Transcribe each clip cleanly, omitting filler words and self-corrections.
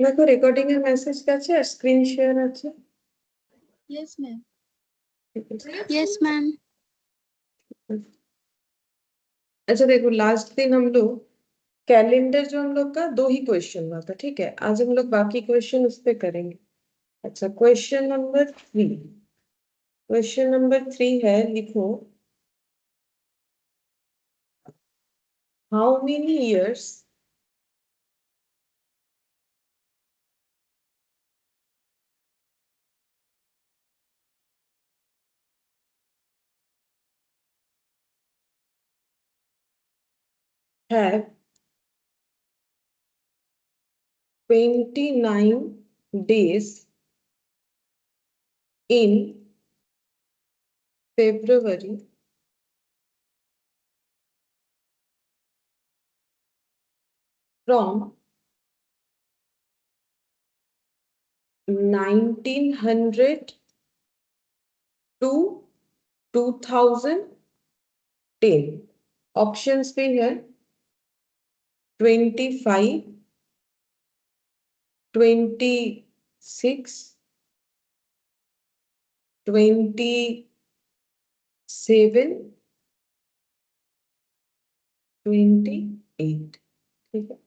দেখো রেকর্ডিং এর মেসেজ আছে আর স্ক্রিন শেয়ার আছে। Yes ma'am. Yes ma'am. अच्छा देखो लास्ट दिन हम लोग कैलेंडर जो हम लोग का 2 ही क्वेश्चन हुआ था, ठीक है। आज हम लोग बाकी क्वेश्चन उस पे करेंगे। अच्छा क्वेश्चन नंबर 3, क्वेश्चन नंबर 3 है, लिखो how many years have 29 days in February from 1900 to 2010। Options पे है 25, 26, 27, 28। ठीक है,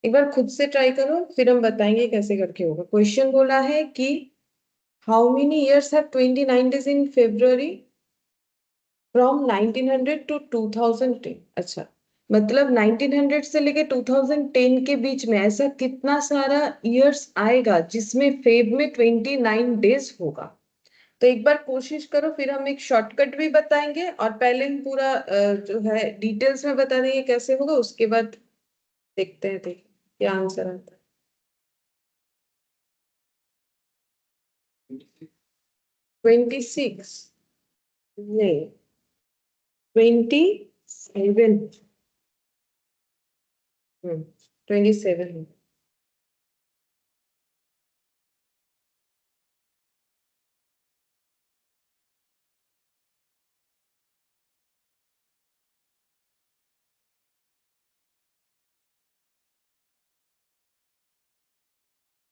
एक बार खुद से ट्राई करो फिर हम बताएंगे कैसे करके होगा। क्वेश्चन बोला है कि how many years have 29 days in February from 1900 to 2010। अच्छा मतलब 1900 से लेके 2010 के बीच में ऐसा कितना सारा इयर्स आएगा जिसमें फेब में 29 डेज होगा। तो एक बार कोशिश करो, फिर हम एक शॉर्टकट भी बताएंगे और पहले हम पूरा जो है डिटेल्स में बता देंगे कैसे होगा, उसके बाद देखते हैं देखिए क्या आंसर आता है। 26 नहीं, 27। 27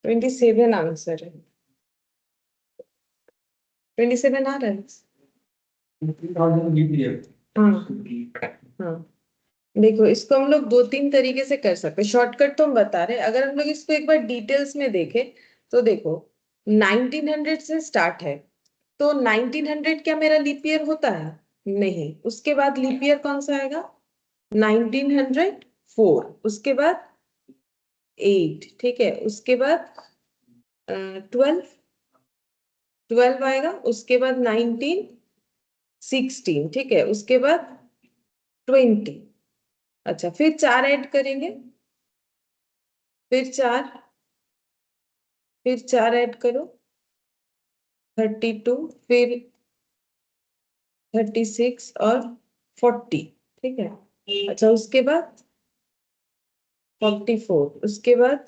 27 आंसर है। 27 आ रहा है। हाँ हाँ, देखो इसको हम लोग 2-3 तरीके से कर सकते हैं। शॉर्टकट तो हम बता रहे हैं, अगर हम लोग इसको एक बार डिटेल्स में देखें तो देखो 1900 से स्टार्ट है, तो 1900 क्या मेरा लीप ईयर होता है? नहीं। उसके बाद लीप ईयर कौन सा आएगा? 1904। उसके बाद 8, ठीक है। उसके बाद 12 12 आएगा। उसके बाद 1916, ठीक है। उसके बाद 20। अच्छा फिर 4 ऐड करेंगे, फिर 4 ऐड करो 32, फिर 36 और 40, ठीक है। अच्छा उसके बाद 44, उसके बाद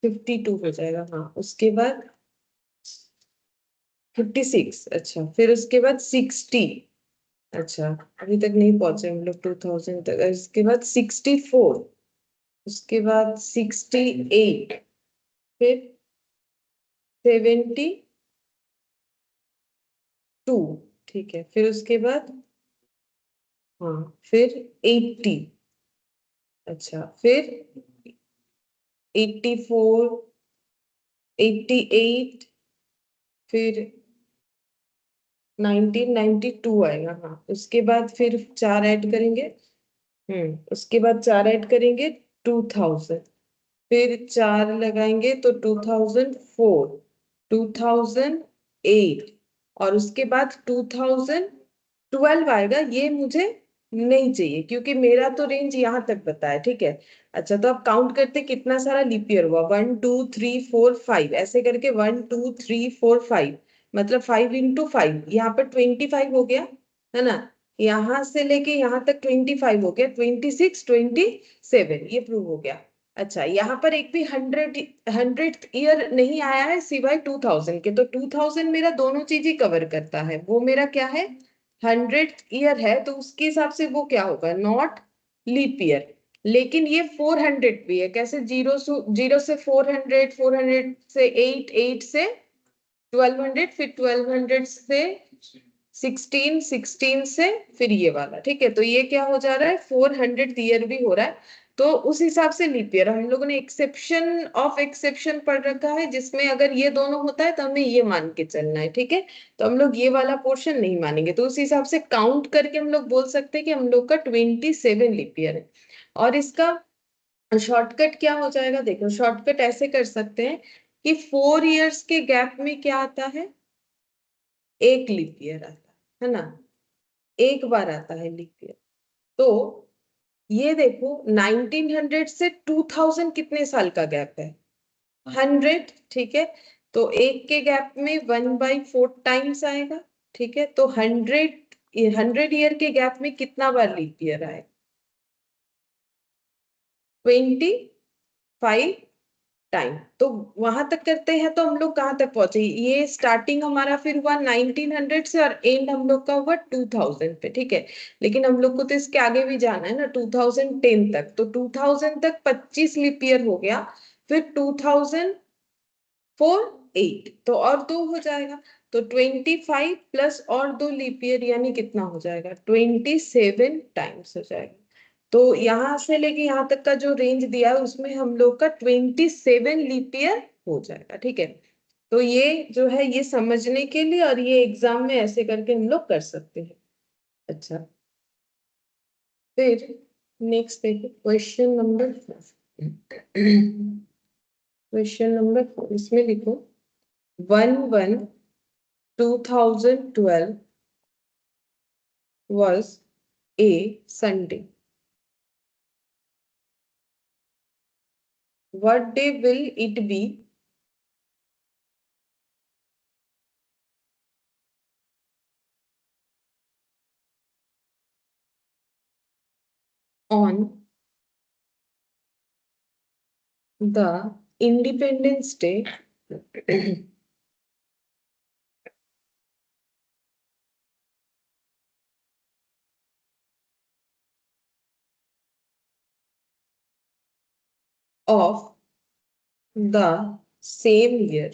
52 हो जाएगा। हाँ उसके बाद 56। अच्छा फिर उसके बाद 60। अच्छा अभी तक नहीं पहुंचे हम लोग 2000 तक। उसके बाद 64, उसके बाद 68, फिर 72, ठीक है। फिर उसके बाद हाँ फिर 80। अच्छा फिर 84, 88, फिर 1992 आएगा। हाँ उसके बाद फिर 4 ऐड करेंगे। उसके बाद 4 ऐड करेंगे 2000, फिर 4 लगाएंगे तो 2004, 2008 और उसके बाद 2012 आएगा। ये मुझे नहीं चाहिए क्योंकि मेरा तो रेंज यहाँ तक पता है, ठीक है। अच्छा तो अब काउंट करते कितना सारा लीप ईयर हुआ। 1 2 3 4 5 ऐसे करके 1 2 3 4 5, मतलब 5 इंटू 5 यहाँ पर 25 हो गया, है ना। यहाँ से लेके यहाँ तक 25 हो गया, 26 27 ये प्रूव हो गया। अच्छा यहाँ पर एक भी 100th ईयर नहीं आया है सिवाय 2000 के, तो 2000 मेरा दोनों चीज ही कवर करता है। वो मेरा क्या है? 100th ईयर है, तो उसके हिसाब से वो क्या होगा? Not leap year. लेकिन ये 400 भी है। कैसे? जीरो से 400, 400 से 8, 8 से 1200, फिर 1200 से 16, 16 से फिर ये वाला। ठीक है, तो ये क्या हो जा रहा है? 400 ईयर भी हो रहा है। तो उस हिसाब से लीप ईयर हम लोगों ने एक्सेप्शन ऑफ एक्सेप्शन पढ़ रखा है, जिसमें अगर ये दोनों होता है तो हमें ये मान के चलना है। ठीक है, तो हम लोग ये वाला पोर्शन नहीं मानेंगे। तो उस हिसाब से काउंट करके हम लोग बोल सकते हैं कि हम लोग का 27 लीप ईयर है। और इसका शॉर्टकट क्या हो जाएगा? देखो, शॉर्टकट ऐसे कर सकते हैं कि 4 इयर्स के गैप में क्या आता है? एक लीप ईयर आता है ना, एक बार आता है लीप ईयर। तो ये देखो, 1900 से 2000 कितने साल का गैप है? 100। ठीक है, तो एक के गैप में 1/4 टाइम्स आएगा। ठीक है, तो 100 ईयर के गैप में कितना बार लीप ईयर आएगा? 25 टाइम। तो वहां तक करते हैं तो हम लोग कहाँ तक पहुंचे? ये स्टार्टिंग हमारा फिर हुआ 1900 से और एंड हम लोग का हुआ 2000 पे। ठीक है, लेकिन हम लोग को तो इसके आगे भी जाना है ना, 2010 तक। तो 2000 तक 25 लीप ईयर हो गया, फिर 2004, 8, तो और दो हो जाएगा। तो 25 प्लस और दो लीप ईयर, यानी कितना हो जाएगा? 27 टाइम्स हो जाएगा। तो यहां से लेके यहां तक का जो रेंज दिया है उसमें हम लोग का 27 लीप ईयर हो जाएगा। ठीक है, तो ये जो है ये समझने के लिए, और ये एग्जाम में ऐसे करके हम लोग कर सकते हैं। अच्छा, फिर नेक्स्ट देखो, क्वेश्चन नंबर क्वेश्चन नंबर 4, इसमें लिखो 1/1/2012 was a Sunday. What day will it be on the Independence Day of the same year?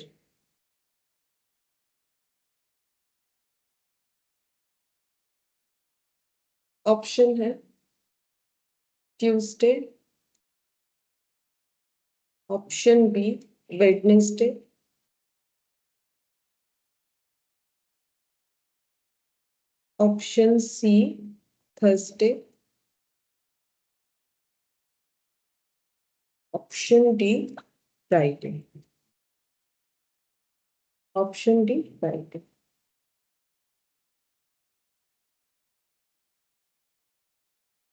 Option है Tuesday, option B Wednesday, option C Thursday, option D Friday. Option D Friday.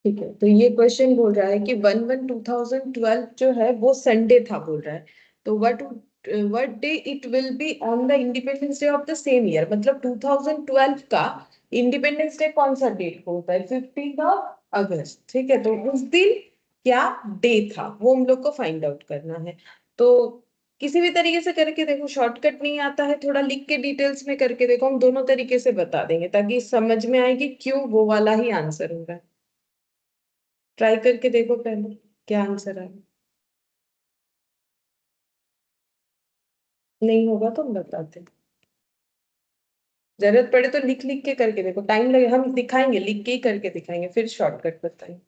ठीक है, तो ये question बोल रहा है कि 1/1/2012 जो है वो संडे था बोल रहा है। तो what day it will be on the independence day of the same year, मतलब 2012 का इंडिपेंडेंस डे कौन सा डेट को होता है? 15 अगस्त। ठीक है, तो उस दिन क्या डे था वो हम लोग को फाइंड आउट करना है। तो किसी भी तरीके से करके देखो, शॉर्टकट नहीं आता है, थोड़ा लिख के डिटेल्स में करके देखो, हम दोनों तरीके से बता देंगे ताकि समझ में आए कि क्यों वो वाला ही आंसर होगा। ट्राई करके देखो पहले क्या आंसर आए। नहीं होगा तो हम बताते हैं। जरूरत पड़े तो लिख लिख के करके देखो, टाइम लगे हम दिखाएंगे, लिख के ही करके दिखाएंगे, फिर शॉर्टकट बताएंगे।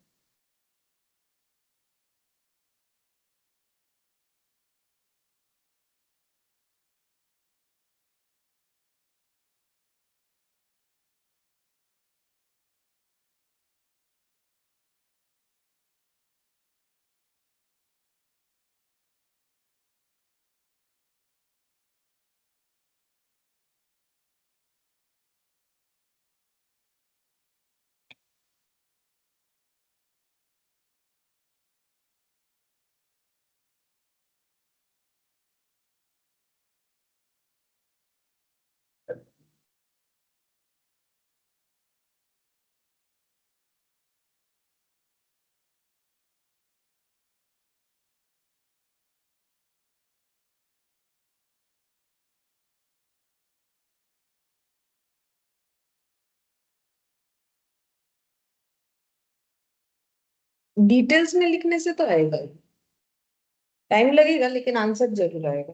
डिटेल्स में लिखने से तो आएगा, टाइम लगेगा लेकिन आंसर जरूर आएगा।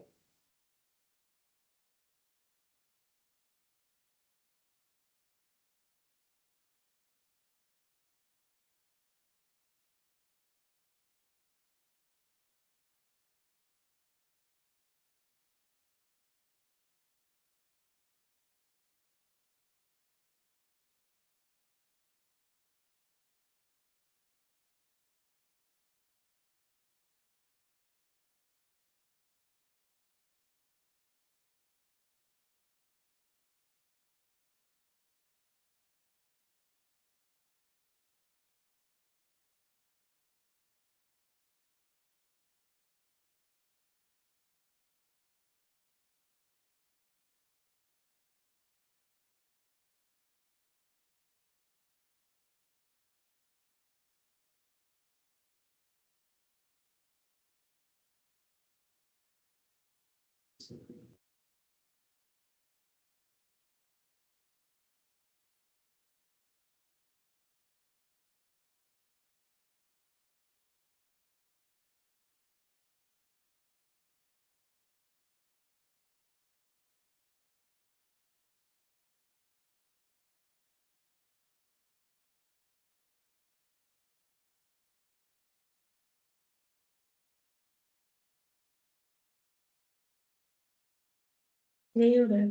नहीं हो रहा है,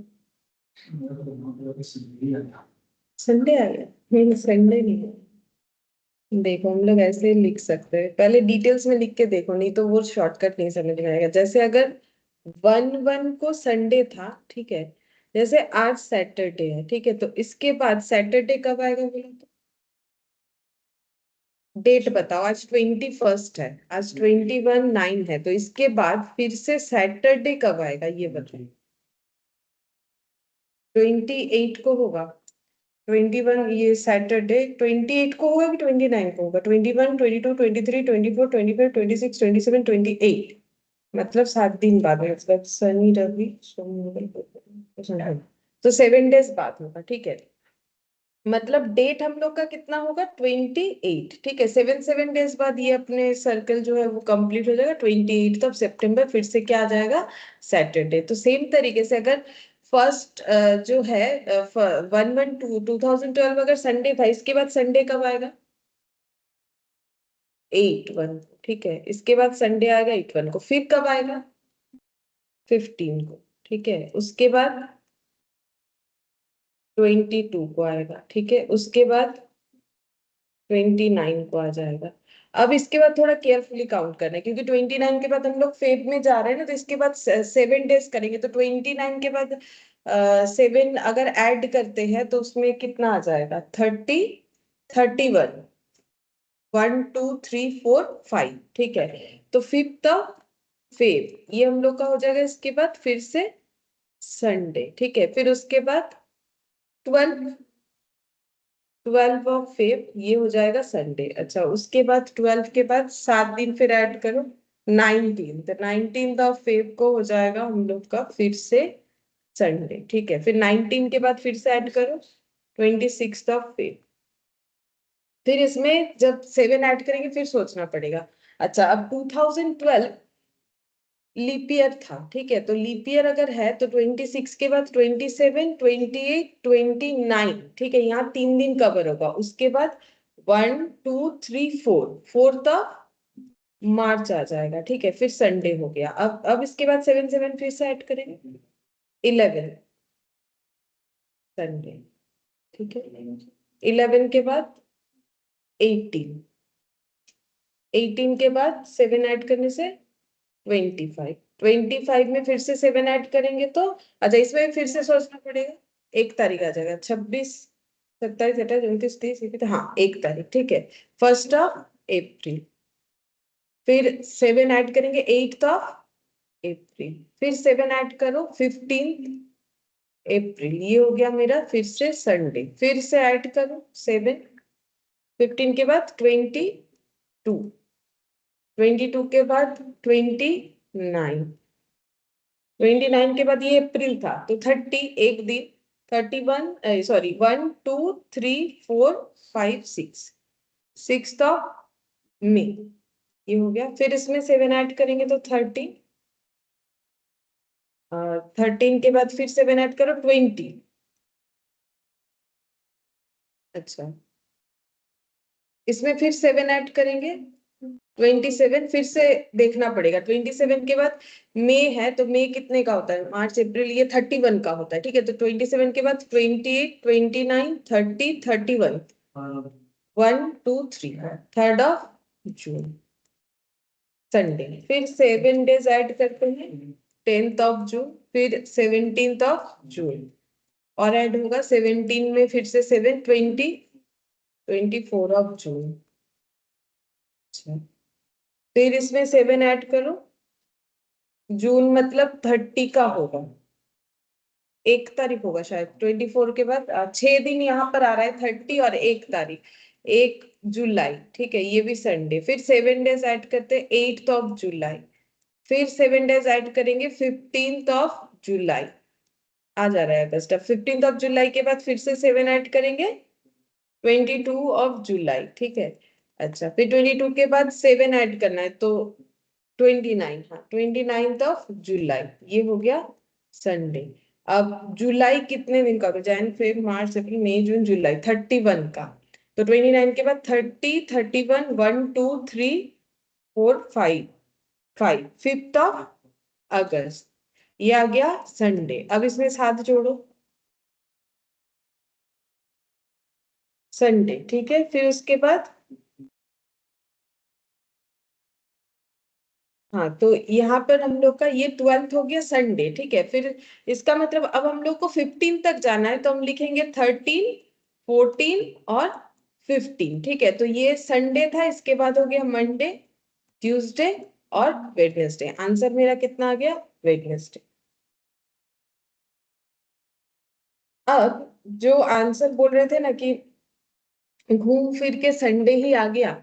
संडे आ गया, नहीं संडे नहीं है। देखो हम लोग ऐसे लिख सकते हैं, पहले डिटेल्स में लिख के देखो, नहीं तो वो शॉर्टकट नहीं समझ में आएगा। जैसे अगर 1/1 को संडे था, ठीक है, जैसे आज सैटरडे है, ठीक है, तो इसके बाद सैटरडे कब आएगा बोलो तो, डेट बताओ। आज 21 है, आज 21/9 है, तो इसके बाद फिर से सैटरडे कब आएगा ये बताओ। 28 को होगा, 21 ये सैटरडे 28 को होगा कि 29 को होगा? 21, 22, 23, 24, 25, 26, 27, 28, मतलब 7 दिन बाद, मतलब शनि रवि सोम मंगल बुध, तो 7 डेज बाद होगा, ठीक है। मतलब डेट हम लोग का कितना होगा? 28, ठीक है। 7 डेज बाद ये अपने सर्कल जो है वो कंप्लीट हो जाएगा। 28 सितंबर फिर से क्या आ जाएगा? सैटरडे। तो सेम तरीके से अगर फर्स्ट जो है 1/1/2012 अगर संडे था, इसके बाद संडे कब आएगा? 8/1, ठीक है। इसके बाद संडे आएगा 8/1 को, फिर कब आएगा? 15 को, ठीक है। उसके बाद 22 को आएगा, ठीक है। उसके बाद 29 को आ जाएगा। अब इसके बाद थोड़ा केयरफुली काउंट करना है, क्योंकि 29 के बाद हम लोग फेब में जा रहे हैं ना, तो इसके बाद 7 डेज करेंगे, तो 29 के बाद 7 अगर ऐड करते हैं तो उसमें कितना आ जाएगा? 30, 31, 1 2 3 4 5, ठीक है। तो 5th ऑफ फेब ये हम लोग का हो जाएगा। इसके बाद फिर से संडे, ठीक है। फिर उसके बाद 12 ऑफ फेब ये हो जाएगा संडे। अच्छा, उसके बाद 12 के बाद 7 दिन फिर ऐड करो, 19, तो 19 ऑफ फेब को हो जाएगा हम लोग का फिर से संडे, ठीक है। फिर 19 के बाद फिर से ऐड करो 26 ऑफ फेब। फिर इसमें जब 7 ऐड करेंगे फिर सोचना पड़ेगा। अच्छा, अब 2012 लीप ईयर था, ठीक है, तो लीप ईयर अगर है तो 26 के बाद 27, 28, 29, ठीक है, यहाँ 3 दिन कवर होगा। उसके बाद 1 2 3 4, 4 मार्च आ जाएगा, ठीक है। फिर संडे हो गया। अब इसके बाद 7 फिर से ऐड करेंगे, 11 संडे, ठीक है। 11 के बाद 18, 18 के बाद 7 ऐड करने से 25, 25 में फिर से 7 ऐड करेंगे तो, अच्छा इसमें फिर से सोचना पड़ेगा, 1 तारीख आ जाएगा। 26, 27, 28, 29, 30, 31, हाँ 1 तारीख, ठीक है। 1 अप्रैल। फिर 7 ऐड करेंगे 8 अप्रैल। फिर 7 ऐड करो 15 अप्रैल, ये हो गया मेरा फिर से संडे। फिर से ऐड करो 7, 15 के बाद 22, 22 के बाद 29, 29 के बाद ये अप्रैल था तो 30 एक दिन, 31 सॉरी 1 2 3 4 5 6, 6th मई, ये हो गया। फिर इसमें 7 ऐड करेंगे तो 13, 13 के बाद फिर 7 ऐड करो 20। अच्छा, इसमें फिर 7 ऐड करेंगे 27, फिर से देखना पड़ेगा। 27 के बाद मई है, तो मई कितने का होता है, मार्च अप्रैल, ये 31 का होता है, ठीक है। तो 27 के बाद 28, 29, 30, 31, 1 2 3, 3rd ऑफ जून, संडे। फिर 7 डेज ऐड करते हैं, 10th ऑफ जून, फिर 17th ऑफ जून, और ऐड होगा 17 में फिर से 7, 20, 24 ऑफ जून। अच्छा, फिर इसमें 7 ऐड करो, जून मतलब 30 का होगा, 1 तारीख होगा शायद। 24 के बाद 6 दिन यहाँ पर आ रहा है, 30 और 1 तारीख, 1 जुलाई, ठीक है, ये भी संडे। फिर 7 डेज ऐड करते हैं, 8th ऑफ जुलाई, फिर 7 डेज ऐड करेंगे 15th ऑफ जुलाई, आ जा रहा है अगस्त। अब 15th ऑफ जुलाई के बाद फिर से 7 ऐड करेंगे, 22 ऑफ जुलाई, ठीक है। अच्छा, फिर 22 के बाद 7 ऐड करना है, तो 29, हाँ, 29th ऑफ जुलाई, ये हो गया संडे। अब जुलाई कितने दिन का होगा, जैन फेब मार्च अप्रैल मई जून जुलाई, 31 का। तो 29 के बाद 30, 31, 1 2 3 4 5, 5th ऑफ अगस्त, ये आ गया संडे। अब इसमें 7 जोड़ो, संडे, ठीक है। फिर उसके बाद, हाँ, तो यहाँ पर हम लोग का ये 12th हो गया संडे, ठीक है। फिर इसका मतलब अब हम लोग को 15 तक जाना है, तो हम लिखेंगे 13, 14 और 15, ठीक है। तो ये संडे था, इसके बाद हो गया मंडे, ट्यूसडे और वेडनेसडे। आंसर मेरा कितना आ गया, वेडनेसडे। अब जो आंसर बोल रहे थे ना कि घूम फिर के संडे ही आ गया,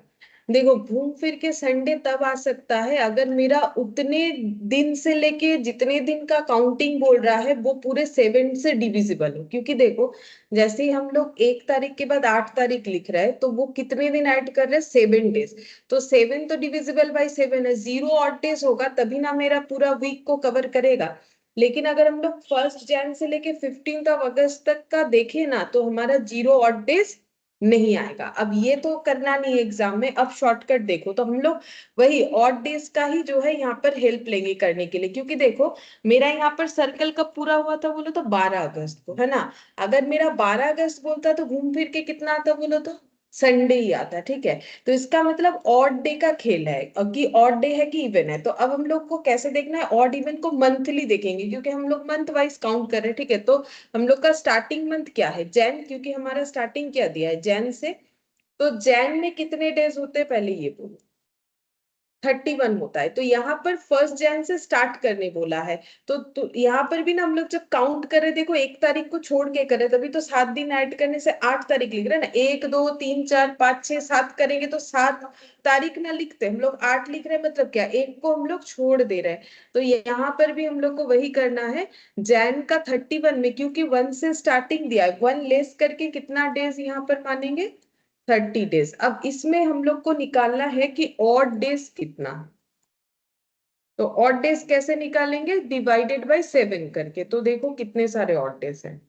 देखो घूम फिर के संडे तब आ सकता है अगर मेरा उतने दिन से लेके जितने दिन का काउंटिंग बोल रहा है वो पूरे 7 से डिविजिबल हो। क्योंकि देखो, जैसे ही हम लोग 1 तारीख के बाद 8 तारीख लिख रहे हैं, तो वो कितने दिन ऐड कर रहे हैं, 7 डेज। तो 7 तो डिविजिबल बाई 7 है, 0 ऑड डेज होगा तभी ना मेरा पूरा वीक को कवर करेगा। लेकिन अगर हम लोग 1 जैन से लेके 15th ऑफ अगस्त तक का देखें ना, तो हमारा 0 ऑड डेज नहीं आएगा। अब ये तो करना नहीं है एग्जाम में। अब शॉर्टकट देखो, तो हम लोग वही ऑड डेज का ही जो है यहाँ पर हेल्प लेंगे करने के लिए। क्योंकि देखो, मेरा यहाँ पर सर्कल कब पूरा हुआ था बोलो तो 12 अगस्त को, है ना। अगर मेरा 12 अगस्त बोलता तो घूम फिर के कितना आता बोलो तो संडे ही आता, ठीक है। तो इसका मतलब ऑड डे का खेल है, कि ऑड डे है कि इवन है। तो अब हम लोग को कैसे देखना है, ऑड इवन को मंथली देखेंगे, क्योंकि हम लोग मंथ वाइज काउंट कर रहे हैं, ठीक है। तो हम लोग का स्टार्टिंग मंथ क्या है, जैन, क्योंकि हमारा स्टार्टिंग क्या दिया है, जैन से। तो जैन में कितने डेज होते हैं पहले ये बोलो, 31 होता है। तो यहाँ पर 1 जैन से स्टार्ट करने बोला है। तो यहाँ पर भी ना हम लोग जब काउंट कर रहे, देखो 1 तारीख को छोड़ के करे, तभी तो 7 दिन ऐड करने से 8 तारीख लिख रहे हैं ना। 1 2 3 4 5 6 7 करेंगे तो 7 तारीख ना लिखते, हम लोग 8 लिख रहे हैं, मतलब क्या, एक को हम लोग छोड़ दे रहे हैं। तो यहाँ पर भी हम लोग को वही करना है, जैन का 31 में, क्योंकि 1 से स्टार्टिंग दिया है, 1 लेस करके कितना डेज यहाँ पर मानेंगे, 30 डेज। अब इसमें हम लोग को निकालना है कि ऑड डेज कितना। तो ऑड डेज कैसे निकालेंगे, डिवाइडेड बाय 7 करके। तो देखो कितने सारे ऑड डेज हैं,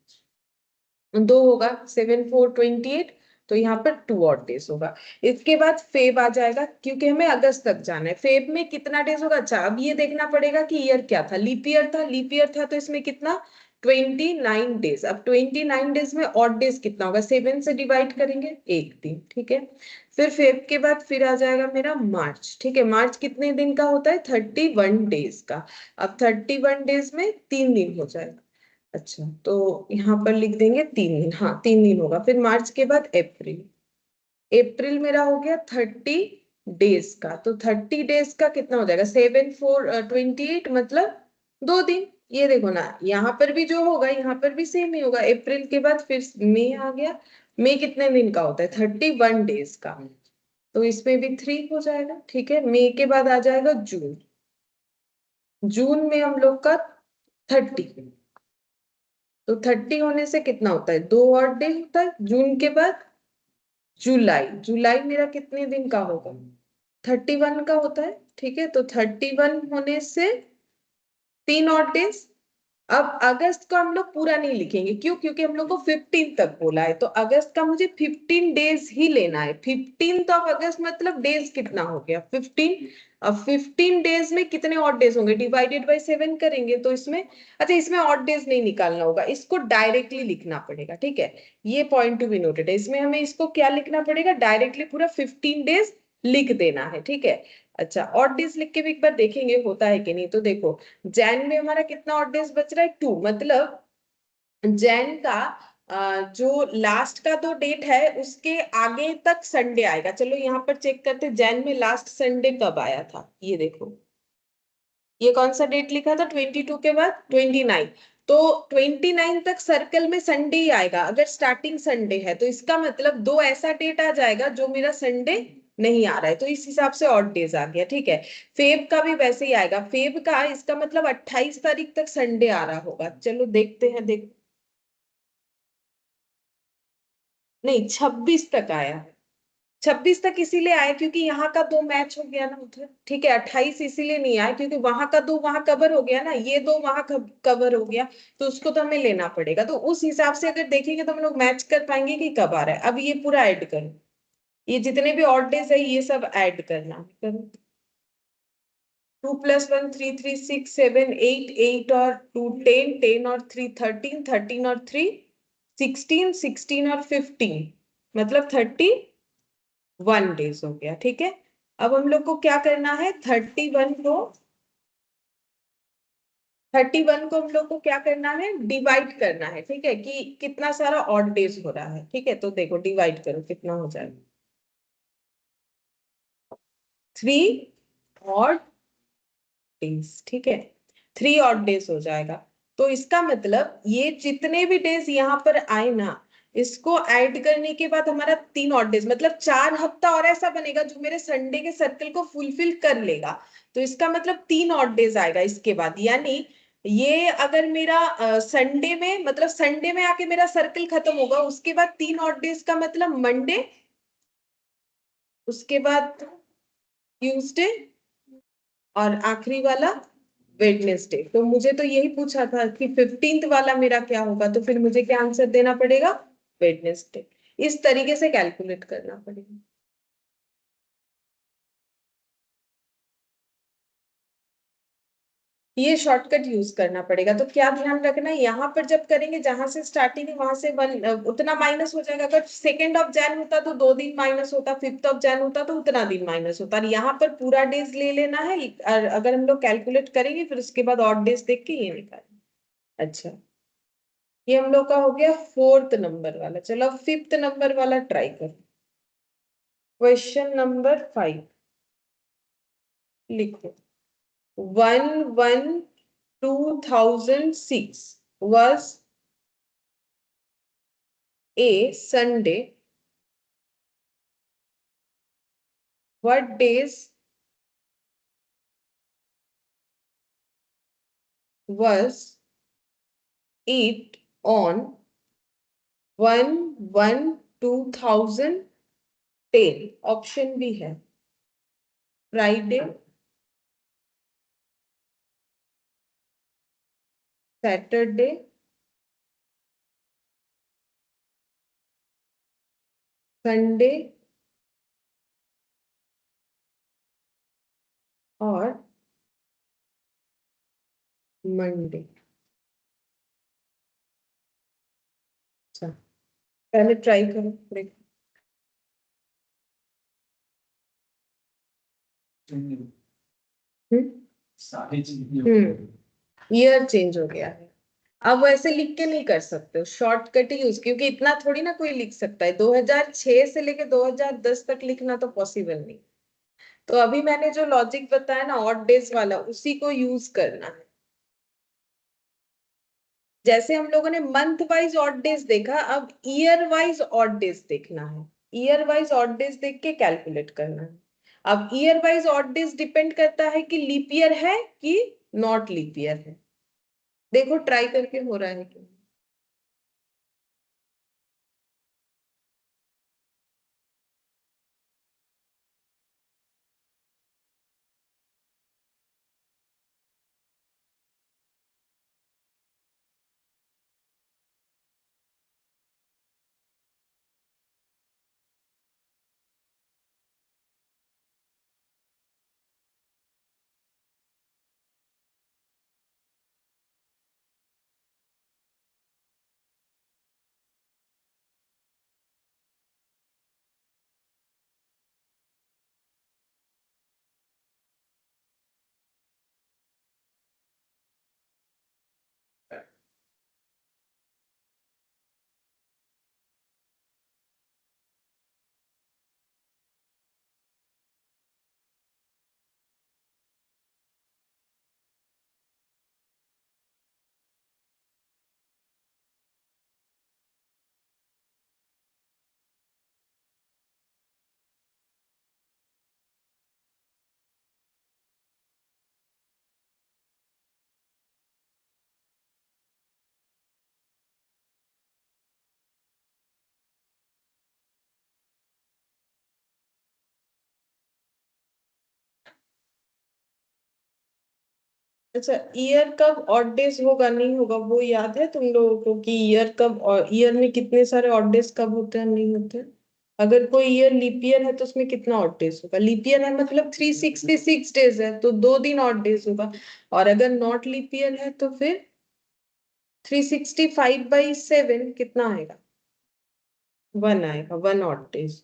2 होगा, 7 4 28, तो यहाँ पर 2 ऑड डेज होगा। इसके बाद फेब आ जाएगा, क्योंकि हमें अगस्त तक जाना है। फेब में कितना डेज होगा, अच्छा अब ये देखना पड़ेगा कि ईयर क्या था, लीप ईयर था, लीप ईयर था तो इसमें कितना, 29 डेज। अब 29 डेज में ऑड डेज कितना होगा, 7 से डिवाइड करेंगे, 1 दिन, ठीक है। फिर फेब के बाद फिर आ जाएगा मेरा मार्च, ठीक है। मार्च कितने दिन का होता है, 31 डेज का। अब 31 डेज में 3 दिन हो जाएगा। अच्छा, तो यहाँ पर लिख देंगे 3 दिन, हाँ 3 दिन होगा। फिर मार्च के बाद अप्रैल, अप्रैल मेरा हो गया 30 डेज का। तो 30 डेज का कितना हो जाएगा, 7 4 28, मतलब 2 दिन। ये देखो ना, यहाँ पर भी जो होगा यहाँ पर भी सेम ही होगा। अप्रैल के बाद फिर मई आ गया, मई कितने दिन का होता है, 31 डेज का। तो इसमें भी 3 हो जाएगा, ठीक है। मई के बाद आ जाएगा जून, जून में हम लोग का 30। तो 30 होने से कितना होता है, 2 ऑड डे होता है। जून के बाद जुलाई, जुलाई मेरा कितने दिन का होगा, 31 का होता है, ठीक है, तो 31 होने से 3 ऑड डेज। अब अगस्त का हम लोग पूरा नहीं लिखेंगे, क्यों? क्योंकि हम लोग को 15 तक बोला है, तो अगस्त का मुझे 15 डेज ही लेना है। 15th ऑफ अगस्त मतलब डेज कितना हो गया? 15। अब 15 डेज में कितने ऑड डेज होंगे? डिवाइडेड बाय 7 करेंगे तो इसमें, अच्छा इसमें ऑड डेज नहीं निकालना होगा, इसको डायरेक्टली लिखना पड़ेगा, ठीक है। ये पॉइंट टू बी नोटेड है, इसमें हमें इसको क्या लिखना पड़ेगा? डायरेक्टली पूरा 15 डेज लिख देना है, ठीक है। अच्छा, ऑड डेज लिख के भी एक बार देखेंगे होता है कि नहीं। तो देखो, जैन में हमारा कितना ऑड डेज बच रहा है? 2, मतलब जैन का जो लास्ट का दो डेट है उसके आगे तक संडे आएगा। चलो यहाँ पर चेक करते, जैन में लास्ट संडे कब आया था, ये देखो, ये कौन सा डेट लिखा था? 22 के बाद 29, तो 29 तक सर्कल में संडे ही आएगा। अगर स्टार्टिंग संडे है तो इसका मतलब दो ऐसा डेट आ जाएगा जो मेरा संडे नहीं आ रहा है, तो इस हिसाब से ऑड डेज आ गया, ठीक है। फेब का भी वैसे ही आएगा, फेब का इसका मतलब 28 तारीख तक संडे आ रहा होगा। चलो देखते हैं, देख, नहीं 26 तक आया। 26 तक इसीलिए आया क्योंकि यहाँ का दो मैच हो गया ना उधर, ठीक है। 28 इसीलिए नहीं आया क्योंकि वहां का दो वहां कवर हो गया ना, ये दो वहां कवर हो गया, तो उसको तो हमें लेना पड़ेगा। तो उस हिसाब से अगर देखेंगे तो हम लोग मैच कर पाएंगे कि कब आ रहा है। अब ये पूरा ऐड करो, ये जितने भी ऑड डेज है ये सब ऐड करना है। करो, 2 + 1 3 3 6 7 8 8 और 2 10 10 और 3 13 13 और 3 16 16 और 15, मतलब 31 डेज हो गया, ठीक है। अब हम लोग को क्या करना है? 31 को हम लोग को क्या करना है? डिवाइड करना है, ठीक है, कि कितना सारा ऑड डेज हो रहा है, ठीक है। तो देखो डिवाइड करो कितना हो जाएगा। 3 ऑड डेज, ठीक है, 3 ऑड डेज हो जाएगा। तो इसका मतलब ये जितने भी डेज यहाँ पर आए ना, इसको ऐड करने के बाद हमारा 3 ऑड डेज, मतलब 4 हफ्ता और ऐसा बनेगा जो मेरे संडे के सर्कल को फुलफिल कर लेगा। तो इसका मतलब 3 ऑड डेज आएगा इसके बाद, यानी ये अगर मेरा संडे में, मतलब संडे में आके मेरा सर्कल खत्म होगा, उसके बाद 3 ऑड डेज का मतलब मंडे, उसके बाद ट्यूसडे, और आखिरी वाला वेडनेसडे। तो मुझे तो यही पूछा था कि 15th वाला मेरा क्या होगा, तो फिर मुझे क्या आंसर देना पड़ेगा? वेडनेसडे। इस तरीके से कैलकुलेट करना पड़ेगा। ये शॉर्टकट यूज करना पड़ेगा। तो क्या ध्यान रखना है, यहाँ पर जब करेंगे जहां से स्टार्टिंग है वहां से 1 उतना माइनस हो जाएगा। अगर 2 ऑफ जैन होता तो 2 दिन माइनस होता, 5 ऑफ जैन होता तो उतना दिन माइनस होता, और यहाँ पर पूरा डेज ले लेना है। और अगर हम लोग कैलकुलेट करेंगे फिर उसके बाद ऑड डेज देख के ये निकालेंगे। अच्छा, ये हम लोग का हो गया 4th नंबर वाला। चलो 5th नंबर वाला ट्राई करो। क्वेश्चन नंबर 5 लिखो। 1/1/2006 was a Sunday. What days was it on 1/1/2010? Option भी है, फ्राइडे, सैटरडे, संडे और मंडे। अच्छा, पहले ट्राई करो, देखो। हम्म ईयर चेंज हो गया है। अब वैसे लिख के नहीं कर सकते हो, शॉर्टकट ही यूज, क्योंकि इतना थोड़ी ना कोई लिख सकता है। 2006 से लेके 2010 तक लिखना तो पॉसिबल नहीं। तो अभी मैंने जो लॉजिक बताया ना ऑड डेज वाला, उसी को यूज करना है। जैसे हम लोगों ने मंथ वाइज ऑड डेज देखा, अब ईयर वाइज ऑड डेज देखना है। ईयर वाइज ऑड डेज देख के कैलकुलेट करना है। अब year wise odd days depend करता है कि लीप ईयर है कि नॉट लीप ईयर है। देखो ट्राई करके हो रहा है कि अच्छा, ईयर कब ऑड डेज होगा नहीं होगा वो याद है तुम लोगों को कि ईयर कब, और ईयर में कितने सारे ऑड डेज कब होते हैं नहीं होते हैं? अगर कोई ईयर लीप ईयर है तो उसमें कितना ऑड डेज होगा? लीप ईयर है मतलब 366 डेज है तो 2 दिन ऑड डेज होगा। और अगर नॉट लीप ईयर है तो फिर 365/7 कितना आएगा? 1 आएगा, 1 ऑड डेज।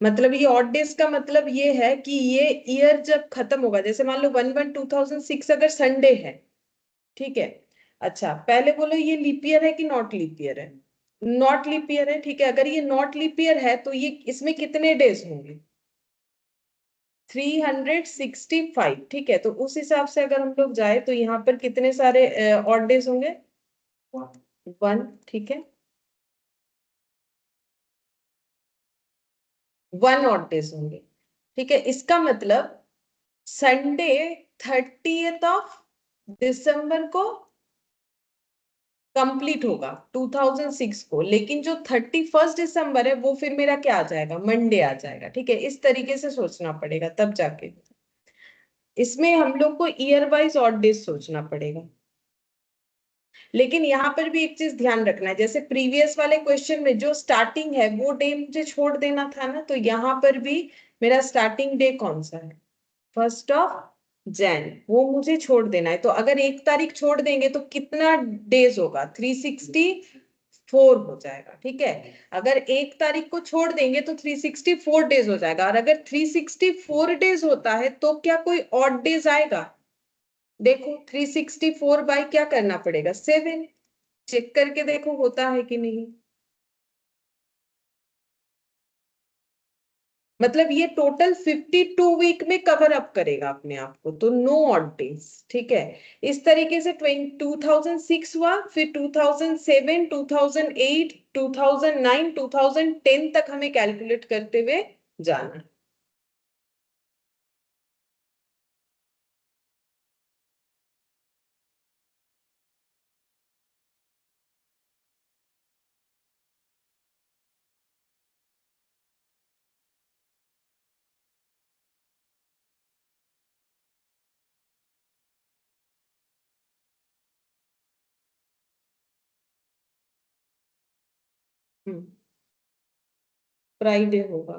मतलब ये ऑड डेज का मतलब ये है कि ये ईयर जब खत्म होगा, जैसे मान लो 1/1/2006 अगर संडे है, ठीक है। अच्छा, पहले बोलो ये लीप ईयर है कि नॉट लीप ईयर है? नॉट लीप ईयर है, ठीक है। अगर ये नॉट लीप ईयर है तो ये इसमें कितने डेज होंगे? 365, ठीक है। तो उस हिसाब से अगर हम लोग जाए तो यहाँ पर कितने सारे ऑड डेज होंगे? 1, ठीक है। 1 ऑड डेज होंगे, ठीक है। इसका मतलब संडे 30 दिसंबर को कंप्लीट होगा 2006 को, लेकिन जो 31 दिसंबर है वो फिर मेरा क्या आ जाएगा? मंडे आ जाएगा, ठीक है। इस तरीके से सोचना पड़ेगा तब जाके। इसमें हम लोग को ईयर वाइज ऑड डेज सोचना पड़ेगा। लेकिन यहाँ पर भी एक चीज ध्यान रखना है, जैसे प्रीवियस वाले क्वेश्चन में जो स्टार्टिंग है वो डे मुझे छोड़ देना था ना, तो यहाँ पर भी मेरा स्टार्टिंग डे कौन सा है? 1 जैन, वो मुझे छोड़ देना है। तो अगर 1 तारीख छोड़ देंगे तो कितना डेज होगा? 364 हो जाएगा, ठीक है। अगर 1 तारीख को छोड़ देंगे तो 364 डेज हो जाएगा। और अगर 364 डेज होता है तो क्या कोई ऑड डेज आएगा? देखो 364 बाय क्या करना पड़ेगा? 7। चेक करके देखो होता है कि नहीं। मतलब ये टोटल 52 वीक में कवर अप करेगा अपने आप को, तो नो ऑड डेज, ठीक है। इस तरीके से 2006 हुआ, फिर 2007, 2008, 2009, 2010 तक हमें कैलकुलेट करते हुए जाना। फ्राइडे होगा।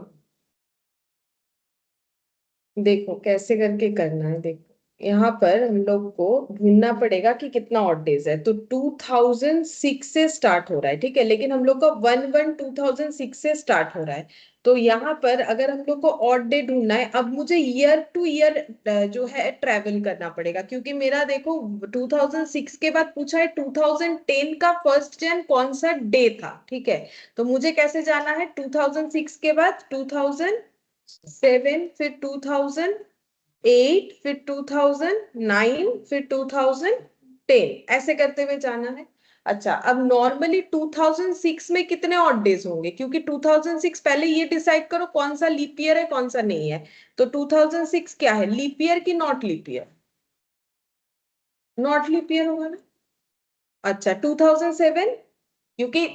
देखो कैसे करके करना है, देखो यहाँ पर हम लोग को ढूंढना पड़ेगा कि कितना ऑड डेज है। तो 2006 से स्टार्ट हो रहा है, ठीक है, लेकिन हम लोग का 1/1/2006 से स्टार्ट हो रहा है। तो यहाँ पर अगर हम लोग को ऑड डे ढूंढना है, अब मुझे ईयर टू ईयर जो है ट्रेवल करना पड़ेगा, क्योंकि मेरा देखो 2006 के बाद पूछा है 2010 का 1 जैन कौन सा डे था, ठीक है। तो मुझे कैसे जाना है? 2006 के बाद 2007, फिर 2008, फिर 2009, फिर 2010, ऐसे करते हुए जाना है। अच्छा, अब नॉर्मली 2006 में कितने ऑड डेज होंगे? क्योंकि 2006 पहले ये डिसाइड करो कौन सा लीप ईयर है कौन सा नहीं है। तो 2006 क्या है, लीप ईयर की not leap year? Not leap year होगा ना। अच्छा, 2007, क्योंकि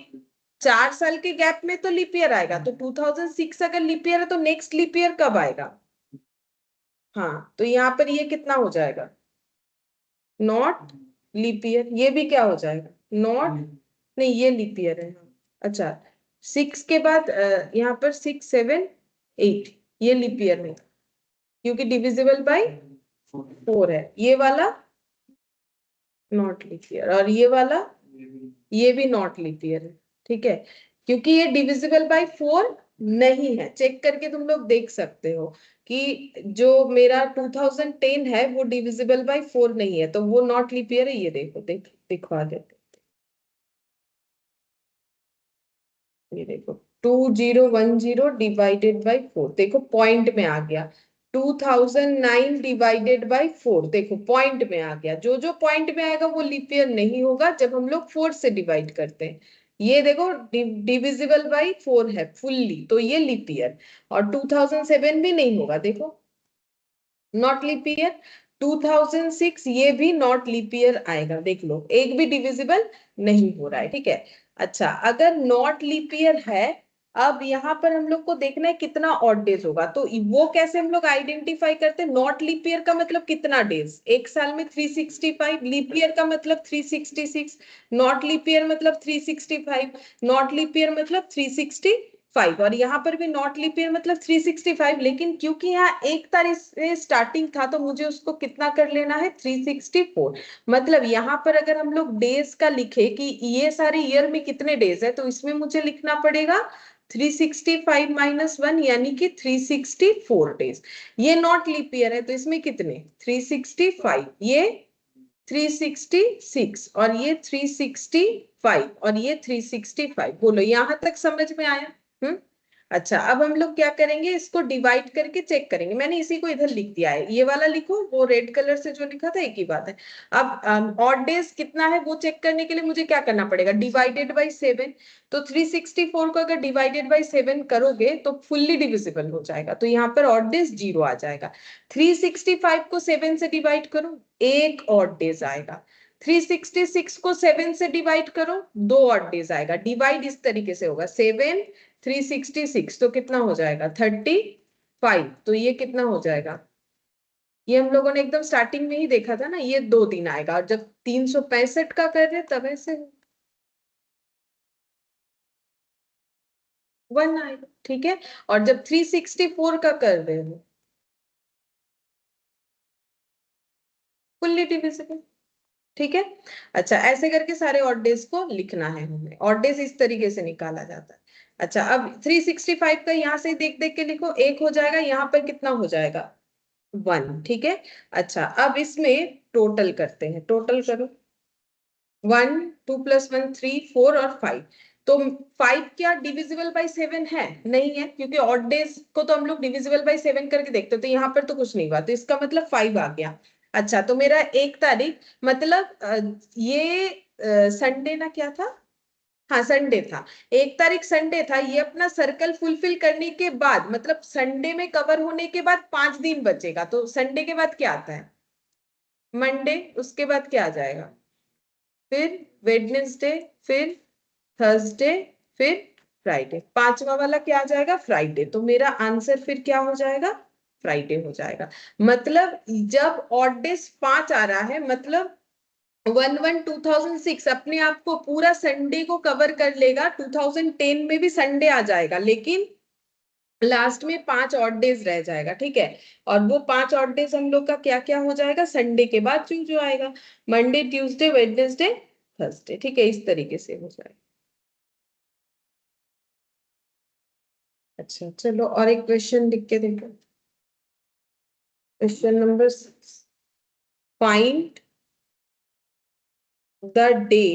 4 साल के गैप में तो लीप ईयर आएगा, तो 2006 अगर लीप ईयर है तो नेक्स्ट लीप ईयर कब आएगा? हाँ, तो यहाँ पर ये कितना हो जाएगा? Not leap year. ये भी क्या हो जाएगा? नॉट, नहीं ये लीप ईयर है। अच्छा, 6 के बाद यहाँ पर 6, 7, 8, ये लीप ईयर नहीं, क्योंकि डिविजिबल बाय 4 है। ये वाला नॉट लीप ईयर, और ये वाला ये भी नॉट लीप ईयर है, ठीक है। क्योंकि ये डिविजिबल बाय 4 नहीं है। चेक करके तुम लोग देख सकते हो कि जो मेरा 2010 है वो डिविजिबल बाय 4 नहीं है, तो वो नॉट लीप ईयर है। ये देखो, दिखवा देते। ये देखो 2010 डिवाइडेड बाय 4, देखो पॉइंट में आ गया। 2009 डिवाइडेड बाय 4, देखो पॉइंट में आ गया। जो जो पॉइंट में आएगा वो लीप ईयर नहीं होगा जब हम लोग 4 से डिवाइड करते हैं। ये देखो डिविजिबल बाय 4 है फुल्ली, तो ये लीप ईयर। और 2007 भी नहीं होगा, देखो नॉट लीप ईयर। 2006 ये भी नॉट लीप ईयर आएगा, देख लो एक भी डिविजिबल नहीं हो रहा है, ठीक है। अच्छा, अगर नॉट लीप ईयर है, अब यहाँ पर हम लोग को देखना है कितना ऑड डेज होगा, तो वो कैसे हम लोग आइडेंटिफाई करते हैं? नॉट लीप ईयर का मतलब कितना डेज एक साल में? 365। लीप ईयर का मतलब 366। नॉट लीप ईयर मतलब 365। नॉट लीप ईयर मतलब 365। और यहाँ पर भी नॉट लीप ईयर मतलब 365, लेकिन क्योंकि यहाँ 1 तारीख से स्टार्टिंग था तो मुझे उसको कितना कर लेना है? 364। मतलब यहाँ पर अगर हम लोग डेज का लिखे कि ये सारे ईयर में कितने डेज है, तो इसमें मुझे लिखना पड़ेगा 365 माइनस 1, यानी कि 364 डेज। ये नॉट लीप ईयर है तो इसमें कितने? 365, ये 366 और ये 365 और ये 365। बोलो यहां तक समझ में आया? हम्म। अच्छा, अब हम लोग क्या करेंगे, इसको डिवाइड करके चेक करेंगे। मैंने इसी को इधर लिख दिया है, ये वाला लिखो, वो रेड कलर से जो लिखा था एक ही बात है। अब ऑड डेज कितना है वो चेक करने के लिए मुझे क्या करना पड़ेगा? Divided by 7। तो 364 को अगर डिवाइडेड बाई 7 करोगे तो फुल्ली डिविजिबल हो जाएगा, तो यहाँ पर ऑड डेज 0 आ जाएगा। 365 को 7 से डिवाइड करो, एक ऑड डेज आएगा। 366 को 7 से डिवाइड करो, 2 ऑड डेज आएगा। डिवाइड इस तरीके से होगा, 7 366 तो कितना हो जाएगा? 35। तो ये कितना हो जाएगा? ये हम लोगों ने एकदम स्टार्टिंग में ही देखा था ना, ये 2 दिन आएगा। और जब 365 का कर रहे तब ऐसे 1 आएगा, ठीक है। और जब 364 का कर रहे हो फुल्ली डिविजिबल, ठीक है। अच्छा, ऐसे करके सारे ऑड डेज को लिखना है हमें। ऑड डेज इस तरीके से निकाला जाता है। अच्छा, अब 365 का यहाँ से देख देख के लिखो, एक हो जाएगा, यहाँ पर कितना हो जाएगा? 1, ठीक है। अच्छा, अब इसमें टोटल करते हैं, टोटल करो। 1, 2 + 1 3 4 और 5। तो 5 क्या डिविजिबल बाई 7 है? नहीं है, क्योंककि ऑड डेज को तो हम लोग डिविजिबल बाई 7 करके देखते, तो यहाँ पर तो कुछ नहीं हुआ, तो इसका मतलब 5 आ गया। अच्छा, तो मेरा 1 तारीख मतलब ये संडे ना, क्या था? हाँ, संडे था। 1 तारीख संडे था। ये अपना सर्कल फुलफिल करने के बाद, मतलब संडे में कवर होने के बाद 5 दिन बचेगा, तो संडे के बाद क्या आता है? मंडे। उसके बाद क्या आ जाएगा? फिर वेडनेसडे, फिर थर्सडे, फिर फ्राइडे। पांचवा वाला क्या आ जाएगा? फ्राइडे। तो मेरा आंसर फिर क्या हो जाएगा? फ्राइडे हो जाएगा। मतलब जब ऑड डेज 5 आ रहा है, मतलब 1/1/2006 अपने आप को पूरा संडे को कवर कर लेगा। 2010 में भी संडे आ जाएगा, लेकिन लास्ट में 5 ऑड डेज रह जाएगा, ठीक है। और वो 5 ऑड डेज हम लोग का क्या क्या हो जाएगा? संडे के बाद जो जो आएगा, मंडे, ट्यूसडे, वेडनेसडे, थर्सडे, ठीक है। इस तरीके से हो जाएगा। अच्छा, चलो और एक क्वेश्चन लिख के देखो। Question number 6, find the day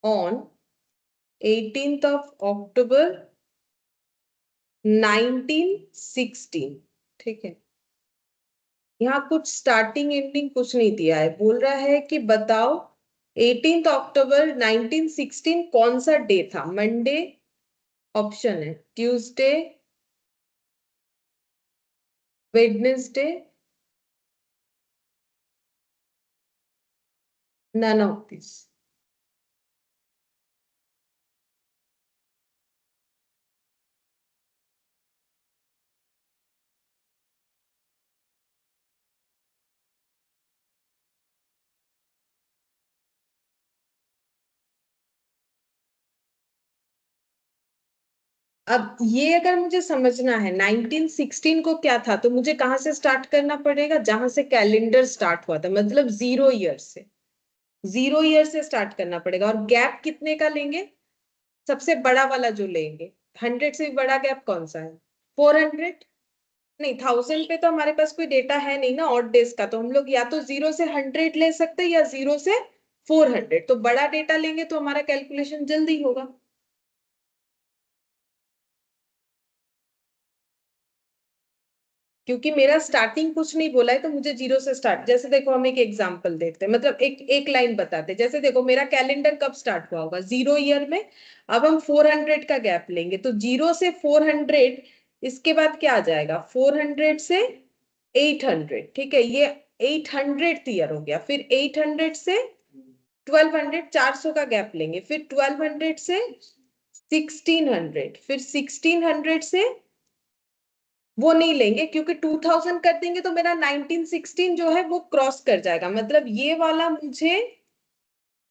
on 18th of October 1916, ठीक है। यहाँ कुछ स्टार्टिंग एंडिंग कुछ नहीं दिया है, बोल रहा है कि बताओ 18th October 1916 कौन सा डे था? मंडे ऑप्शन है, Tuesday, Wednesday, none of this. अब ये अगर मुझे समझना है 1916 को क्या था, तो मुझे कहां से स्टार्ट करना पड़ेगा? जहां से कैलेंडर स्टार्ट हुआ था, मतलब 0 ईयर से। 0 ईयर से स्टार्ट करना पड़ेगा। और गैप कितने का लेंगे? सबसे बड़ा वाला जो लेंगे। 100 से भी बड़ा गैप कौन सा है? 400। नहीं, 1000 पे तो हमारे पास कोई डेटा है नहीं ना ऑड डेज का, तो हम लोग या तो 0 से 100 ले सकते हैं या 0 से 400। तो बड़ा डेटा लेंगे तो हमारा कैलकुलेशन जल्दी होगा। क्योंकि मेरा स्टार्टिंग कुछ नहीं बोला है, तो मुझे 0 से स्टार्ट। जैसे देखो, हम एक एग्जांपल देखते हैं, मतलब एक एक लाइन बताते हैं। जैसे देखो, मेरा कैलेंडर कब स्टार्ट हुआ होगा? 0 ईयर में। अब हम 400 का गैप लेंगे, तो 0 से 400, इसके बाद क्या आ जाएगा? 400 से 800, ठीक है। ये 800 ईयर हो गया। फिर 800 से 1200, 400 का गैप लेंगे। फिर 1200 से 1600, फिर 1600 से वो नहीं लेंगे क्योंकि 2000 कर देंगे तो मेरा 1916 जो है वो क्रॉस कर जाएगा, मतलब ये वाला मुझे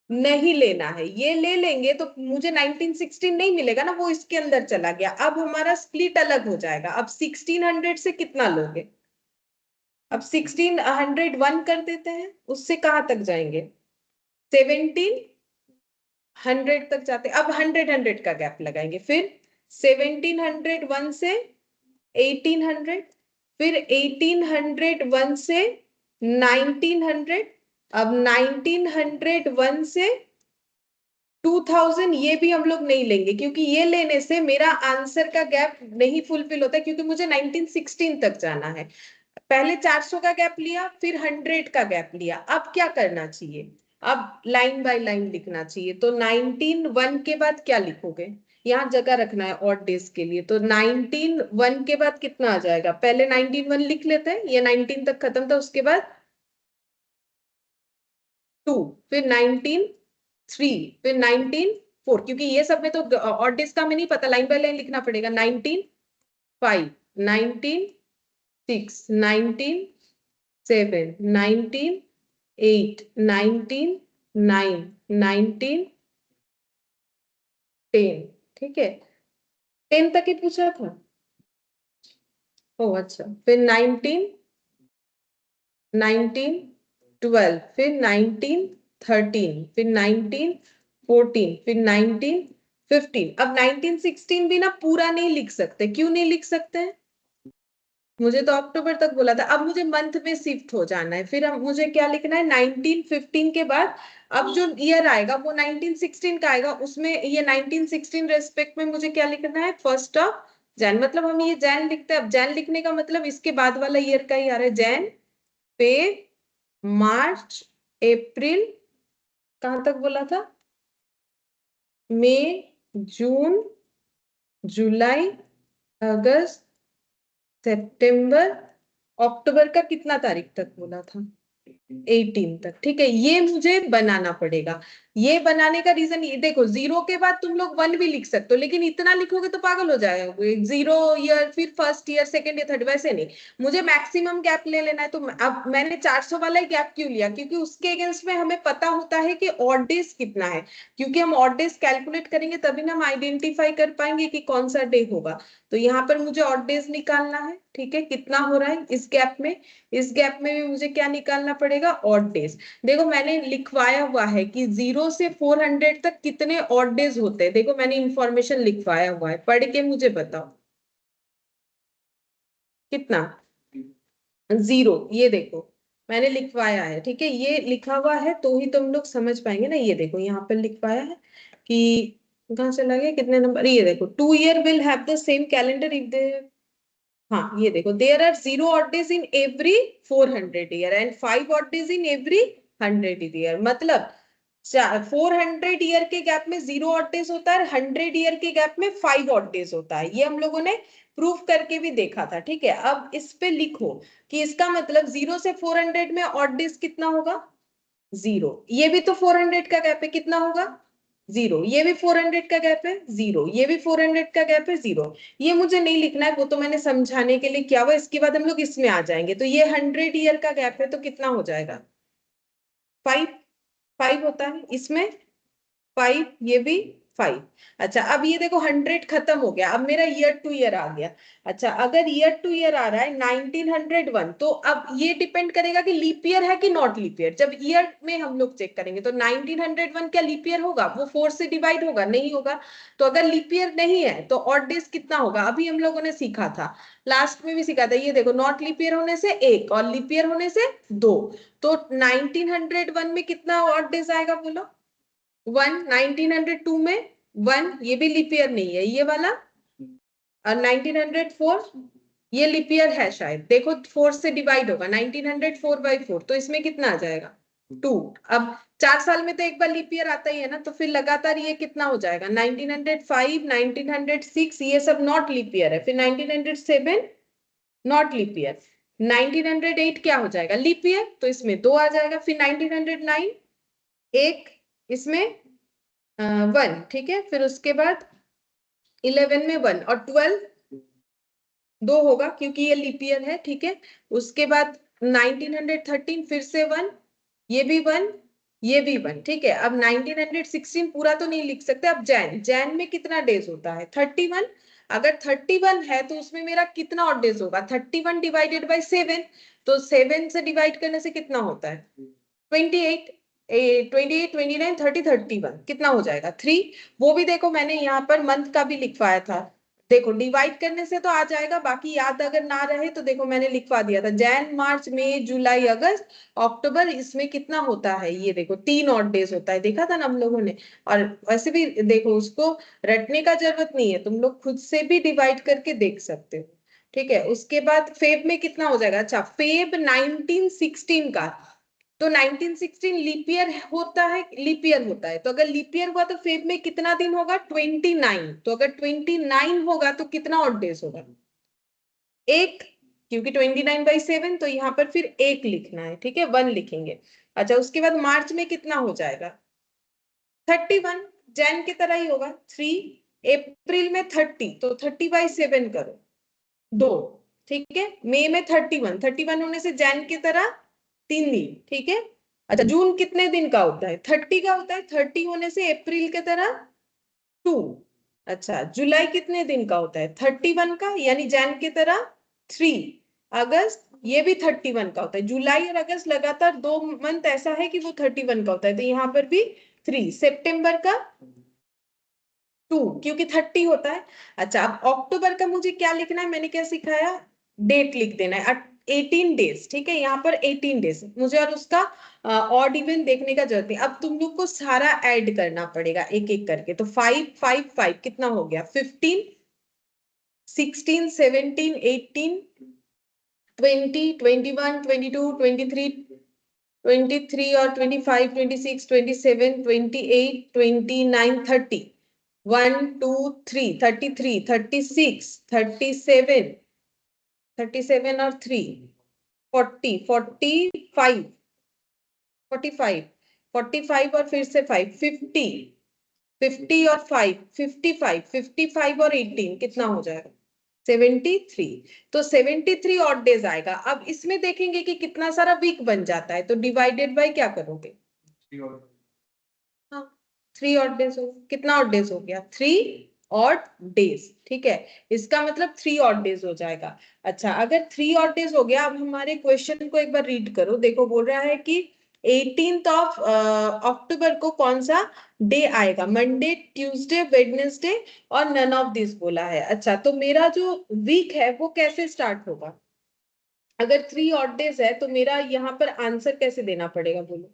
नहीं लेना है। ये ले लेंगे तो मुझे 1916 नहीं मिलेगा ना, वो इसके अंदर चला गया। अब हमारा स्प्लिट अलग हो जाएगा। अब 1600 से कितना लोगे? अब 1601 कर देते हैं, उससे कहां तक जाएंगे? 1700 तक जाते। अब 100 का गैप लगाएंगे। फिर 1701 से 1800, फिर 1801 से 1900, अब 1901 से 2000 ये भी हम लोग नहीं लेंगे क्योंकि ये लेने से मेरा आंसर का गैप नहीं फुलफिल होता क्योंकि मुझे 1916 तक जाना है। पहले 400 का गैप लिया, फिर 100 का गैप लिया। अब क्या करना चाहिए? अब लाइन बाय लाइन लिखना चाहिए। तो 19 के बाद क्या लिखोगे? यहाँ जगह रखना है ऑड डेज के लिए। तो 19 के बाद कितना आ जाएगा? पहले 19 लिख लेते हैं, ये 19 तक खत्म था। उसके बाद 2, फिर 19 3, फिर 19 4, क्योंकि ये सब में तो ऑड डेज का हमें नहीं पता, लाइन बाय लाइन लिखना पड़ेगा। 19 5, 19 6, 19 7, 19 8, 19 9, 19 10। ठीक है, 10 तक ही पूछा था। ओ अच्छा, फिर 19 12, फिर 19 13, फिर 19 14, फिर 19 15। अब 1916 भी ना पूरा नहीं लिख सकते। क्यों नहीं लिख सकते हैं? मुझे तो अक्टूबर तक बोला था। अब मुझे मंथ में शिफ्ट हो जाना है। फिर अब मुझे क्या लिखना है? 1915 के बाद अब जो ईयर आएगा वो 1916 का आएगा। उसमें ये 1916 रेस्पेक्ट में मुझे क्या लिखना है? 1 जैन। मतलब हम ये जैन लिखते हैं। अब जैन लिखने का मतलब इसके बाद वाला ईयर का ही आ रहा है। जैन, फेब, मार्च, अप्रैल, कहां तक बोला था? मई, जून, जुलाई, अगस्त, सितंबर, अक्टूबर का कितना तारीख तक बोला था? 18 तक। ठीक है, ये मुझे बनाना पड़ेगा। ये बनाने का रीजन ये देखो, 0 के बाद तुम लोग 1 भी लिख सकते हो, लेकिन इतना लिखोगे तो पागल हो जाएगा। 0 ईयर, फिर first year, second year, third, वैसे नहीं। मुझे मैक्सिमम गैप ले लेना है। तो अब मैंने 400 वाला ही गैप क्यों लिया? क्योंकि उसके अगेंस्ट में हमें पता होता है कि ऑड डेज कितना है। क्योंकि हम ऑड डेज कैलकुलेट करेंगे तभी ना हम आइडेंटिफाई कर पाएंगे कि कौन सा डे होगा। तो यहाँ पर मुझे ऑड डेज निकालना है। ठीक है, कितना हो रहा है इस गैप में? इस गैप में भी मुझे क्या निकालना पड़ेगा? Odd days. देखो मैंने लिखवाया हुआ है कि 0 से 400 तक कितने ऑड डेज होते हैं। देखो मैंने इंफॉर्मेशन लिखवाया हुआ है, पढ़ के मुझे बताओ कितना। 0, ये देखो मैंने लिखवाया है। ठीक है, ये लिखा हुआ है तो ही तुम लोग समझ पाएंगे ना। ये देखो यहाँ पर लिखवाया है कि कहाँ चला गया, कितने नंबर? ये देखो, 2 year will have the same calendar if they, हाँ ये देखो, there are 0 odd days in every 400 year and 5 odd days in every 100 year। मतलब 400 ईयर के गैप में 0 ऑड डेज होता है, 100 ईयर के गैप में 5 ऑड डेज होता है। ये हम लोगों ने प्रूफ करके भी देखा था। ठीक है, अब इस पे लिखो कि इसका मतलब 0 से 400 में ऑड डेज कितना होगा? 0। ये भी तो 400 का गैप है, कितना होगा? 0। ये भी 400 का गैप है, 0। ये भी 400 का गैप है, 0। ये मुझे नहीं लिखना है, वो तो मैंने समझाने के लिए किया हुआ। इसके बाद हम लोग इसमें आ जाएंगे। तो ये 100 ईयर का गैप है तो कितना हो जाएगा? 5। 5 होता है इसमें, 5, ये भी 5। अच्छा, अब ये देखो 100 खत्म हो गया। अब मेरा ईयर टू ईयर आ गया। अच्छा, अगर ईयर टू ईयर आ रहा है 1901, तो अब ये डिपेंड करेगा कि लीप ईयर है कि नॉट लीप ईयर। जब ईयर में हम लोग चेक करेंगे तो 1901 क्या लीप ईयर होगा? वो 4 से डिवाइड होगा? नहीं होगा। तो अगर लीप ईयर नहीं है तो ऑड डेज कितना होगा? अभी हम लोगों ने सीखा था, लास्ट में भी सीखा था। ये देखो, नॉट लीप ईयर होने से 1 और लीप ईयर होने से 2। तो 1901 में कितना ऑड डेज आएगा बोलो? 1। 1902 में 1, ये भी लीप ईयर नहीं है ये वाला। और 1904, ये लीप ईयर है शायद। देखो 4 से डिवाइड होगा, 1904/4, तो इसमें कितना आ जाएगा? 2। अब 4 साल में तो एक बार लीप ईयर आता ही है ना, तो फिर लगातार ये कितना हो जाएगा? 1905, 1906, ये सब नॉट लीप ईयर है। फिर 1907 नॉट लीप ईयर। 1908 क्या हो जाएगा? लीप ईयर, तो इसमें 2 आ जाएगा। फिर 1909 एक, इसमें 1। ठीक है, फिर उसके बाद 11 में 1 और 12 2 होगा क्योंकि ये लीप ईयर है, ठीक है। उसके बाद 1913 फिर से 1, ये भी 1, ये भी 1, ठीक है। अब 1916 पूरा तो नहीं लिख सकते। अब जैन में कितना डेज होता है? 31। अगर 31 है तो उसमें मेरा कितना और डेज होगा? 31 डिवाइडेड बाई 7, तो 7 से डिवाइड करने से कितना होता है? 28। 28, 29, 30, 31 कितना हो जाएगा? 3। वो भी देखो मैंने यहाँ पर मंथ का भी लिखवाया था। देखो डिवाइड करने से तो आ जाएगा, बाकी याद अगर ना रहे तो देखो मैंने लिखवा दिया था। जैन, मार्च, मई, जुलाई, अगस्त, अक्टूबर, इसमें कितना होता है? ये देखो 3 ऑड डेज होता है, देखा था ना हम लोगों ने। और वैसे भी देखो उसको रटने का जरूरत नहीं है, तुम लोग खुद से भी डिवाइड करके देख सकते हो, ठीक है। उसके बाद फेब में कितना हो जाएगा? अच्छा, फेब 1916 का, तो 1916 लीप ईयर होता है, लीप ईयर होता है। तो अगर लीप ईयर हुआ तो फेब में कितना दिन होगा? 29। तो अगर 29 होगा तो कितना ऑड डेज होगा? एक, क्योंकि 29/7, तो यहाँ पर फिर एक लिखना है, ठीक है, 1 लिखेंगे। अच्छा, उसके बाद मार्च में कितना हो जाएगा? 31, जैन की तरह ही होगा 3। अप्रैल में 30, तो 30/7 करो, 2, ठीक है। मई में 31, 31 होने से जैन की तरह 3 दिन, ठीक है। अच्छा, जून कितने दिन का होता है? 30 का होता है, 30 होने से अप्रैल की तरह 2। अच्छा, जुलाई कितने दिन का होता है? 31 का, यानी जैन की तरह 3। अगस्त ये भी 31 का होता है। जुलाई और अगस्त लगातार 2 मंथ ऐसा है कि वो 31 का होता है, तो यहाँ पर भी 3। सितंबर का 2, क्योंकि 30 होता है। अच्छा, अब अक्टूबर का मुझे क्या लिखना है? मैंने क्या सिखाया? डेट लिख देना है, 18 डेज, ठीक है। यहाँ पर 18 डेज मुझे, और उसका ऑड इवन देखने का जरूरत नहीं। अब तुम लोग को सारा ऐड करना पड़ेगा एक एक करके। तो 5 5 5 कितना हो गया? 15, 16, 17, 18, 20, 21, 22, 23, 23 और 25, 26, 27, 28, 29, 30, 1, 2, 3, 33, 36, 37, 37 और 3, 40, 45, 45, 45 और फिर से 5, 50, 50 और 5, 55, 55 और 18 कितना हो जाएगा? 73। तो 73 ऑड डेज आएगा। अब इसमें देखेंगे कि कितना सारा वीक बन जाता है, तो डिवाइडेड बाय क्या करोगे? हाँ, 3 ऑड डेज हो, कितना ऑड डेज हो गया? 3 ऑड डेज, ठीक है। इसका मतलब 3 ऑड डेज हो जाएगा। अच्छा, अगर 3 ऑड डेज हो गया, अब हमारे क्वेश्चन को एक बार रीड करो। देखो बोल रहा है कि 18th ऑफ अक्टूबर को कौन सा डे आएगा? मंडे, ट्यूसडे, वेडनेसडे और नन ऑफ दिस बोला है। अच्छा, तो मेरा जो वीक है वो कैसे स्टार्ट होगा? अगर 3 ऑड डेज है तो मेरा यहाँ पर आंसर कैसे देना पड़ेगा, बोलो?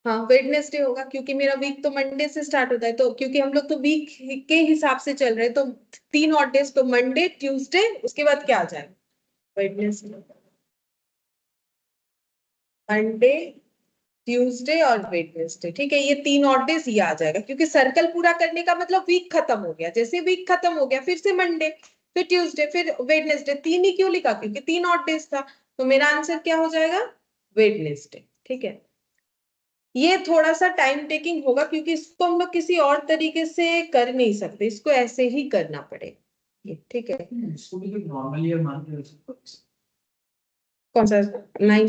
हाँ, वेडनेसडे होगा, क्योंकि मेरा वीक तो मंडे से स्टार्ट होता है। तो क्योंकि हम लोग तो वीक के हिसाब से चल रहे हैं, तो 3 ऑड डेज, तो मंडे, ट्यूसडे, उसके बाद क्या आ जाएगा? वेडनेसडे, मंडे, ट्यूसडे और वेडनेसडे, ठीक है। ये 3 ऑड डेज ये आ जाएगा, क्योंकि सर्कल पूरा करने का मतलब वीक खत्म हो गया। जैसे वीक खत्म हो गया, फिर से मंडे, फिर ट्यूसडे, फिर वेडनेसडे। 3 ही क्यों लिखा? क्योंकि 3 ऑड डेज था। तो मेरा आंसर क्या हो जाएगा? वेडनेसडे, ठीक है। ये थोड़ा सा टाइम टेकिंग होगा, क्योंकि इसको हम लोग किसी और तरीके से कर नहीं सकते, इसको ऐसे ही करना पड़ेगा, ये ठीक है। इसको भी तो नॉर्मल ईयर मानते हैं उसको। कौन सा? 9?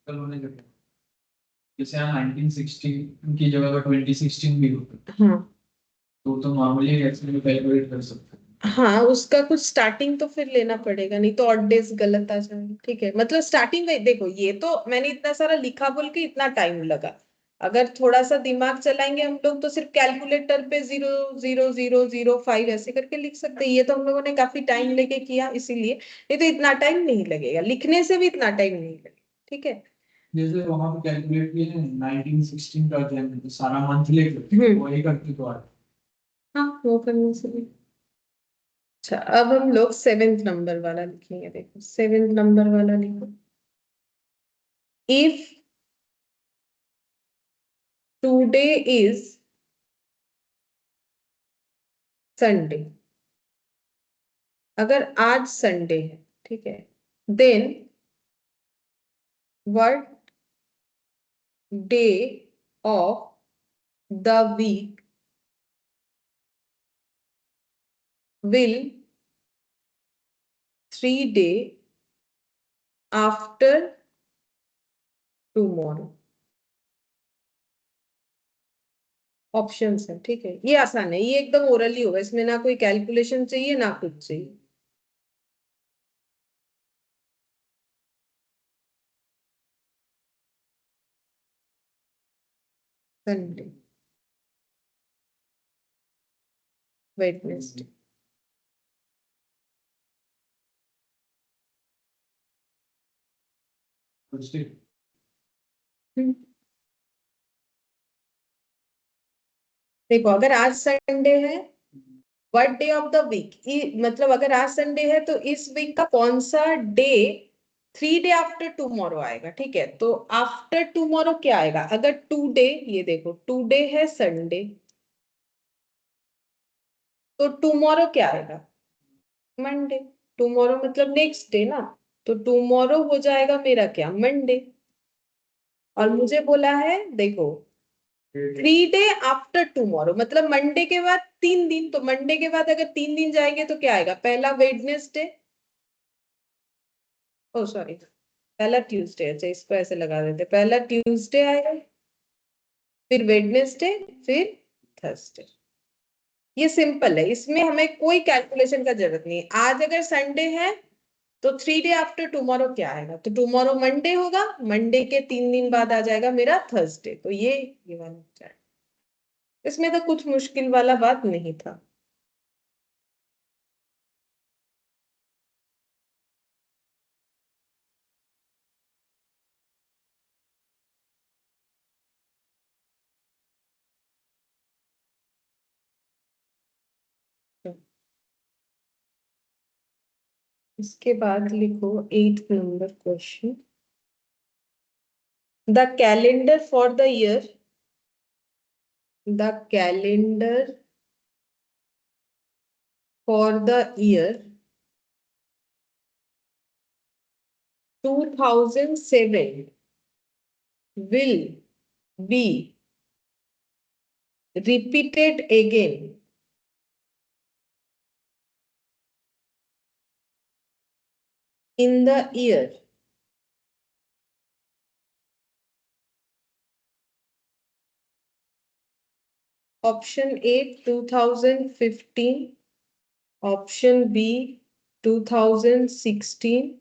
कल होने लगे। जैसे यहाँ 1916 की जगह पर 2016 भी होता है, हाँ तो नॉर्मली ऐसे भी कैलकुलेट कर सकते हैं। हाँ, उसका कुछ स्टार्टिंग तो फिर लेना पड़ेगा, नहीं तो ऑड डेज गलत आ जाएगा, ठीक है। मतलब स्टार्टिंग में देखो, ये तो मैंने इतना सारा लिखा बोल के इतना टाइम लगा। अगर थोड़ा सा दिमाग चलाएंगे हम लोग तो सिर्फ कैलकुलेटर पे 0, 0, 0, 0, 5 ऐसे करके लिख सकते हैं। ये तो हम लोगों ने काफी टाइम लेके किया, इसीलिए। नहीं तो इतना टाइम नहीं लगेगा, लिखने से भी इतना टाइम नहीं लगेगा, ठीक है। जैसे वहां पे कैलकुलेट किए हैं 1916 का जन सारा मंथ लेके वही करके तो आ। हाँ, वो करने से भी। अच्छा, अब हम लोग 7th नंबर वाला लिखेंगे। देखो 7th नंबर वाला लिखो। इफ टुडे इज संडे, अगर आज संडे है, ठीक है, then what day of the week will 3 day after tomorrow। ऑप्शंस है, ठीक है, ये आसान है, ये एकदम ओरली होगा, इसमें ना कोई कैलकुलेशन चाहिए ना कुछ चाहिए। संडे, वेडनेसडे, देखो अगर आज संडे है, what day of the week, मतलब अगर आज संडे है तो इस वीक का कौन सा डे 3 डे आफ्टर टुमारो आएगा, ठीक है। तो आफ्टर टुमारो क्या आएगा, अगर 2 डे, ये देखो 2 डे है संडे, तो टुमारो क्या आएगा, मंडे। टुमारो मतलब नेक्स्ट डे ना, तो टुमारो हो जाएगा मेरा क्या, मंडे। और मुझे बोला है देखो 3 डे आफ्टर टुमारो, मतलब मंडे के बाद 3 दिन, तो मंडे के बाद अगर 3 दिन जाएंगे तो क्या आएगा, पहला वेडनेसडे, ओ सॉरी पहला ट्यूसडे, अच्छा इसको ऐसे लगा देते, पहला ट्यूसडे आएगा, फिर वेडनेसडे, फिर थर्सडे। ये सिंपल है, इसमें हमें कोई कैलकुलेशन का जरूरत नहीं है। आज अगर संडे है तो 3 डे आफ्टर टुमारो क्या आएगा, तो टुमारो मंडे होगा, मंडे के 3 दिन बाद आ जाएगा मेरा थर्सडे, तो ये वाला हो जाएगा। इसमें तो कुछ मुश्किल वाला बात नहीं था। इसके बाद लिखो 8th number question, the calendar for the year, the calendar for the year 2007 will be repeated again in the year option A 2015, option B 2016,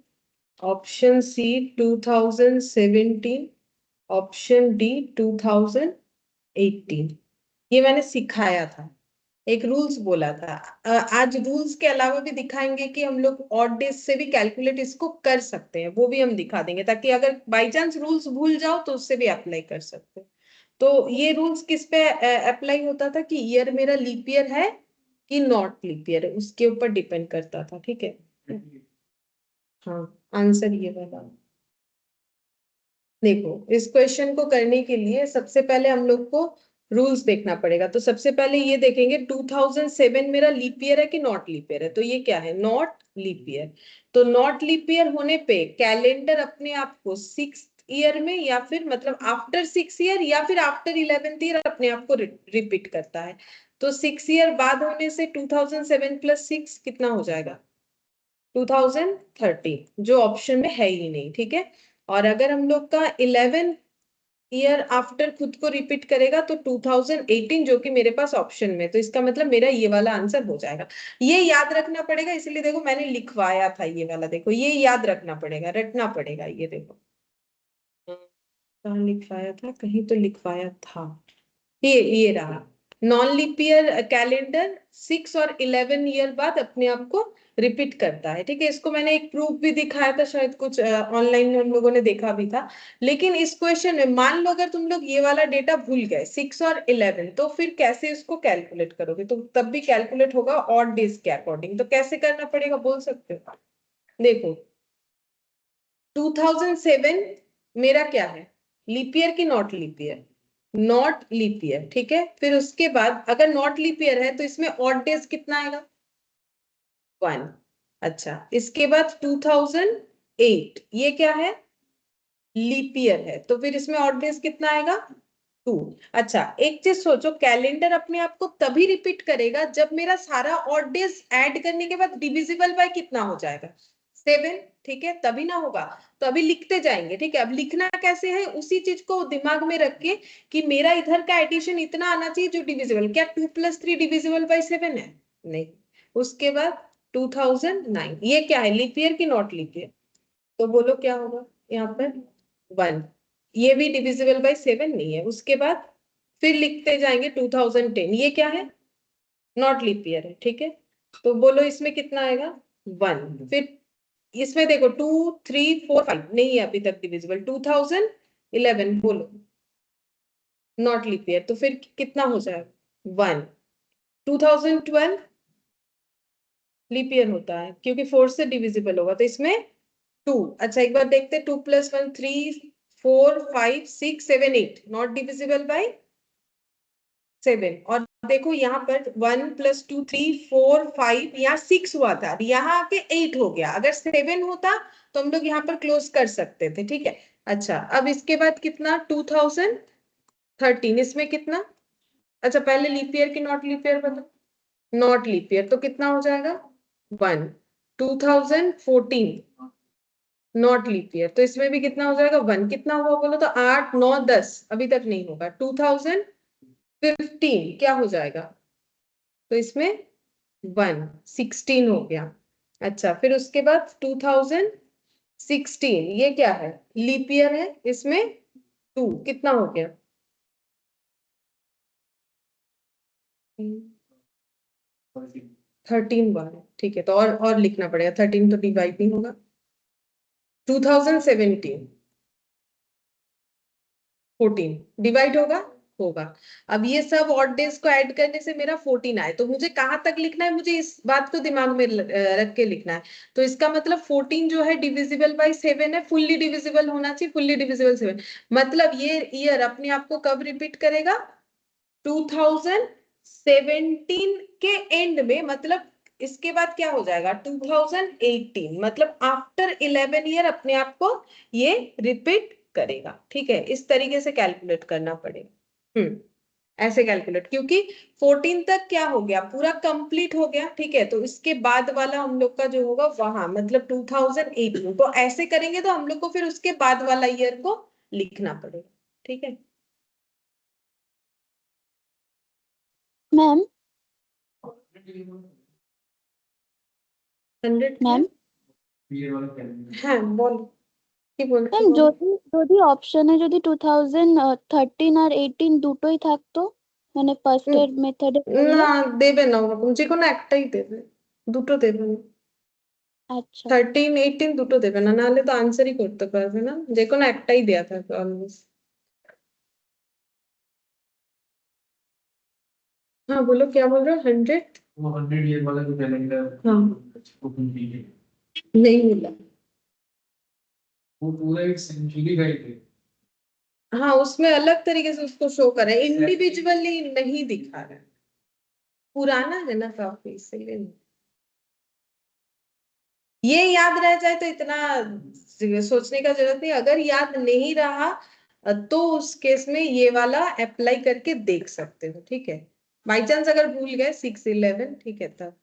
option C 2017, option D 2018। ये मैंने सिखाया था, एक रूल्स बोला था। आज रूल्स के अलावा भी दिखाएंगे कि हम लोग ऑड डेज से भी कैलकुलेट इसको कर सकते हैं, वो भी हम दिखा देंगे, ताकि अगर बाई चांस रूल्स भूल जाओ तो उससे भी अप्लाई कर सकते हैं। तो ये रूल्स किस पे अप्लाई होता था कि ईयर मेरा लीप ईयर है कि नॉट लीप ईयर है, उसके ऊपर डिपेंड करता था, ठीक है। हाँ आंसर ये वाला। देखो इस क्वेश्चन को करने के लिए सबसे पहले हम लोग को रूल्स देखना पड़ेगा, तो सबसे पहले ये देखेंगे 2007 मेरा लीप ईयर है कि नॉट लीप ईयर है, तो ये क्या है, नॉट लीप ईयर। तो नॉट लीप ईयर होने पे कैलेंडर अपने आप को 6th ईयर में, या फिर मतलब आफ्टर 6 ईयर या फिर आफ्टर 11th ईयर अपने आप को रिपीट करता है। तो 6 ईयर बाद होने से 2007 + 6 कितना हो जाएगा, 2013, जो ऑप्शन में है ही नहीं, ठीक है। और अगर हम लोग का 11 ईयर आफ्टर खुद को रिपीट करेगा तो 2018, जो कि मेरे पास ऑप्शन में, तो इसका मतलब मेरा ये वाला आंसर हो जाएगा। ये याद रखना पड़ेगा, इसलिए देखो मैंने लिखवाया था ये वाला, देखो ये याद रखना पड़ेगा, रटना पड़ेगा, ये देखो कहाँ लिखवाया था, कहीं तो लिखवाया था, ये रहा। नॉन लीप ईयर कैलेंडर 6 और 11 ईयर बाद अपने आप को रिपीट करता है, ठीक है। इसको मैंने एक प्रूफ भी दिखाया था, शायद कुछ ऑनलाइन हम लोगों ने देखा भी था। लेकिन इस क्वेश्चन में मान लो अगर तुम लोग ये वाला डेटा भूल गए 6 और 11, तो फिर कैसे इसको कैलकुलेट करोगे, तो तब भी कैलकुलेट होगा ऑड डेज के अकॉर्डिंग। तो कैसे करना पड़ेगा बोल सकते हो, देखो 2007 मेरा क्या है, लीप ईयर की not leap year, not leap year, ठीक है। फिर उसके बाद अगर नॉट लीप ईयर है तो इसमें ऑड डेज कितना आएगा, 1। अच्छा इसके बाद 2008 ये क्या है, लीप ईयर है, तो फिर इसमें ऑड डेज कितना आएगा, 2। अच्छा, एक चीज सोचो, कैलेंडर अपने आप को तभी रिपीट करेगा जब मेरा सारा ऑड डेज ऐड करने के बाद डिविजिबल बाय कितना हो जाएगा, 7, ठीक है, तभी ना होगा। तो अभी लिखते जाएंगे, ठीक है। अब लिखना कैसे है, उसी चीज को दिमाग में रख के कि मेरा इधर का एडिशन इतना आना चाहिए जो डिविजिबल, क्या 2+3 डिविजिबल बाय 7 है? नहीं। उसके बाद 2009, ये क्या है, लीप ईयर की नॉट लीप ईयर? तो बोलो क्या होगा यहाँ पर, 1। ये भी डिविजिबल बाय 7 नहीं है। उसके बाद फिर लिखते जाएंगे 2010, ये क्या है, नॉट लीप ईयर है, ठीक है। तो बोलो इसमें कितना आएगा, 1। फिर इसमें देखो 2, 3, 4, 5 नहीं है अभी तक डिविजिबल। 2011 बोलो, नॉट लीप ईयर, तो फिर कितना हो जाएगा, 1। 2012 लीप ईयर होता है क्योंकि 4 से डिविजिबल होगा, तो इसमें 2। अच्छा, एक बार देखते, 2+1 3, 4, 5, 6, 7, 8 नॉट डिविजिबल बाय 7। और देखो यहाँ पर 1+2 3 4 5, यहाँ 6 हुआ था, यहाँ आके 8 हो गया। अगर 7 होता तो हम लोग यहाँ पर क्लोज कर सकते थे, ठीक है। अच्छा, अब इसके बाद कितना, 2013, इसमें कितना, अच्छा पहले लीप ईयर की नॉट लीप ईयर बताओ, नॉट लीप ईयर तो कितना हो जाएगा, 1। 2014 नॉट लीप ईयर, तो इसमें भी कितना हो जाएगा, 1। कितना हुआ बोलो तो, 8, 9, 10, अभी तक नहीं होगा। 2015 क्या हो जाएगा, तो इसमें 1, 16 हो गया। अच्छा, फिर उसके बाद 2016, ये क्या है, लीप ईयर है, इसमें 2, कितना हो गया, 13 बार, ठीक है। तो और लिखना पड़ेगा, 13 तो डिवाइड नहीं होगा। 2017 14 डिवाइड होगा, होगा। अब ये सब ऑड डेज को ऐड करने से मेरा 14 आए, तो मुझे कहां तक लिखना है, मुझे इस बात को दिमाग में रख के लिखना है। तो इसका मतलब 14 जो है डिविजिबल बाय 7 है, फुल्ली डिविजिबल होना चाहिए, फुल्ली डिविजिबल 7। मतलब ये ईयर अपने आप को कब रिपीट करेगा, 2017 के एंड में, मतलब इसके बाद क्या हो जाएगा, 2018, मतलब आफ्टर 11 ईयर अपने आप को ये रिपीट करेगा, ठीक है। इस तरीके से कैलकुलेट करना पड़ेगा। ऐसे कैलकुलेट, क्योंकि 14 तक क्या हो गया, पूरा कंप्लीट हो गया, ठीक है। तो इसके बाद वाला हम लोग का जो होगा वहां, मतलब 2018, तो ऐसे करेंगे तो हम लोग को फिर उसके बाद वाला ईयर को लिखना पड़ेगा, ठीक है। मैम 100 क्या, मैम ये वाला कैलेंडर হ্যাঁ বল, কি বলছো ম্যাম বলো। যদি যদি অপশনে যদি 2013 আর 18 দুটোই থাকতো, মানে উম, ফার্স্টের মেথডে না করলে। দেবে না ওরকম, যে কোনো একটাই দেবে, দুটো দেবে না। আচ্ছা 13, 18 দুটো দেবে না, নাহলে তো আনসারই করতে পারবে না, যে কোনো একটাই দেয়া থাকবে অলওয়েজ। हाँ बोलो, क्या बोल रहे हो, 100? वो 100 ईयर वाला जो कैलेंडर हाँ ओपन कीजिए, नहीं मिला। वो पूरा एक सेंचुरी का ही थे। हाँ उसमें अलग तरीके से उसको शो कर रहे हैं, इंडिविजुअली नहीं दिखा रहा है, पुराना है ना काफी, इसीलिए नहीं। ये याद रह जाए तो इतना सोचने का जरूरत नहीं, अगर याद नहीं रहा तो उस केस में ये वाला अप्लाई करके देख सकते हो, ठीक है। बाई चांस अगर भूल गए 6, 11, ठीक है तब।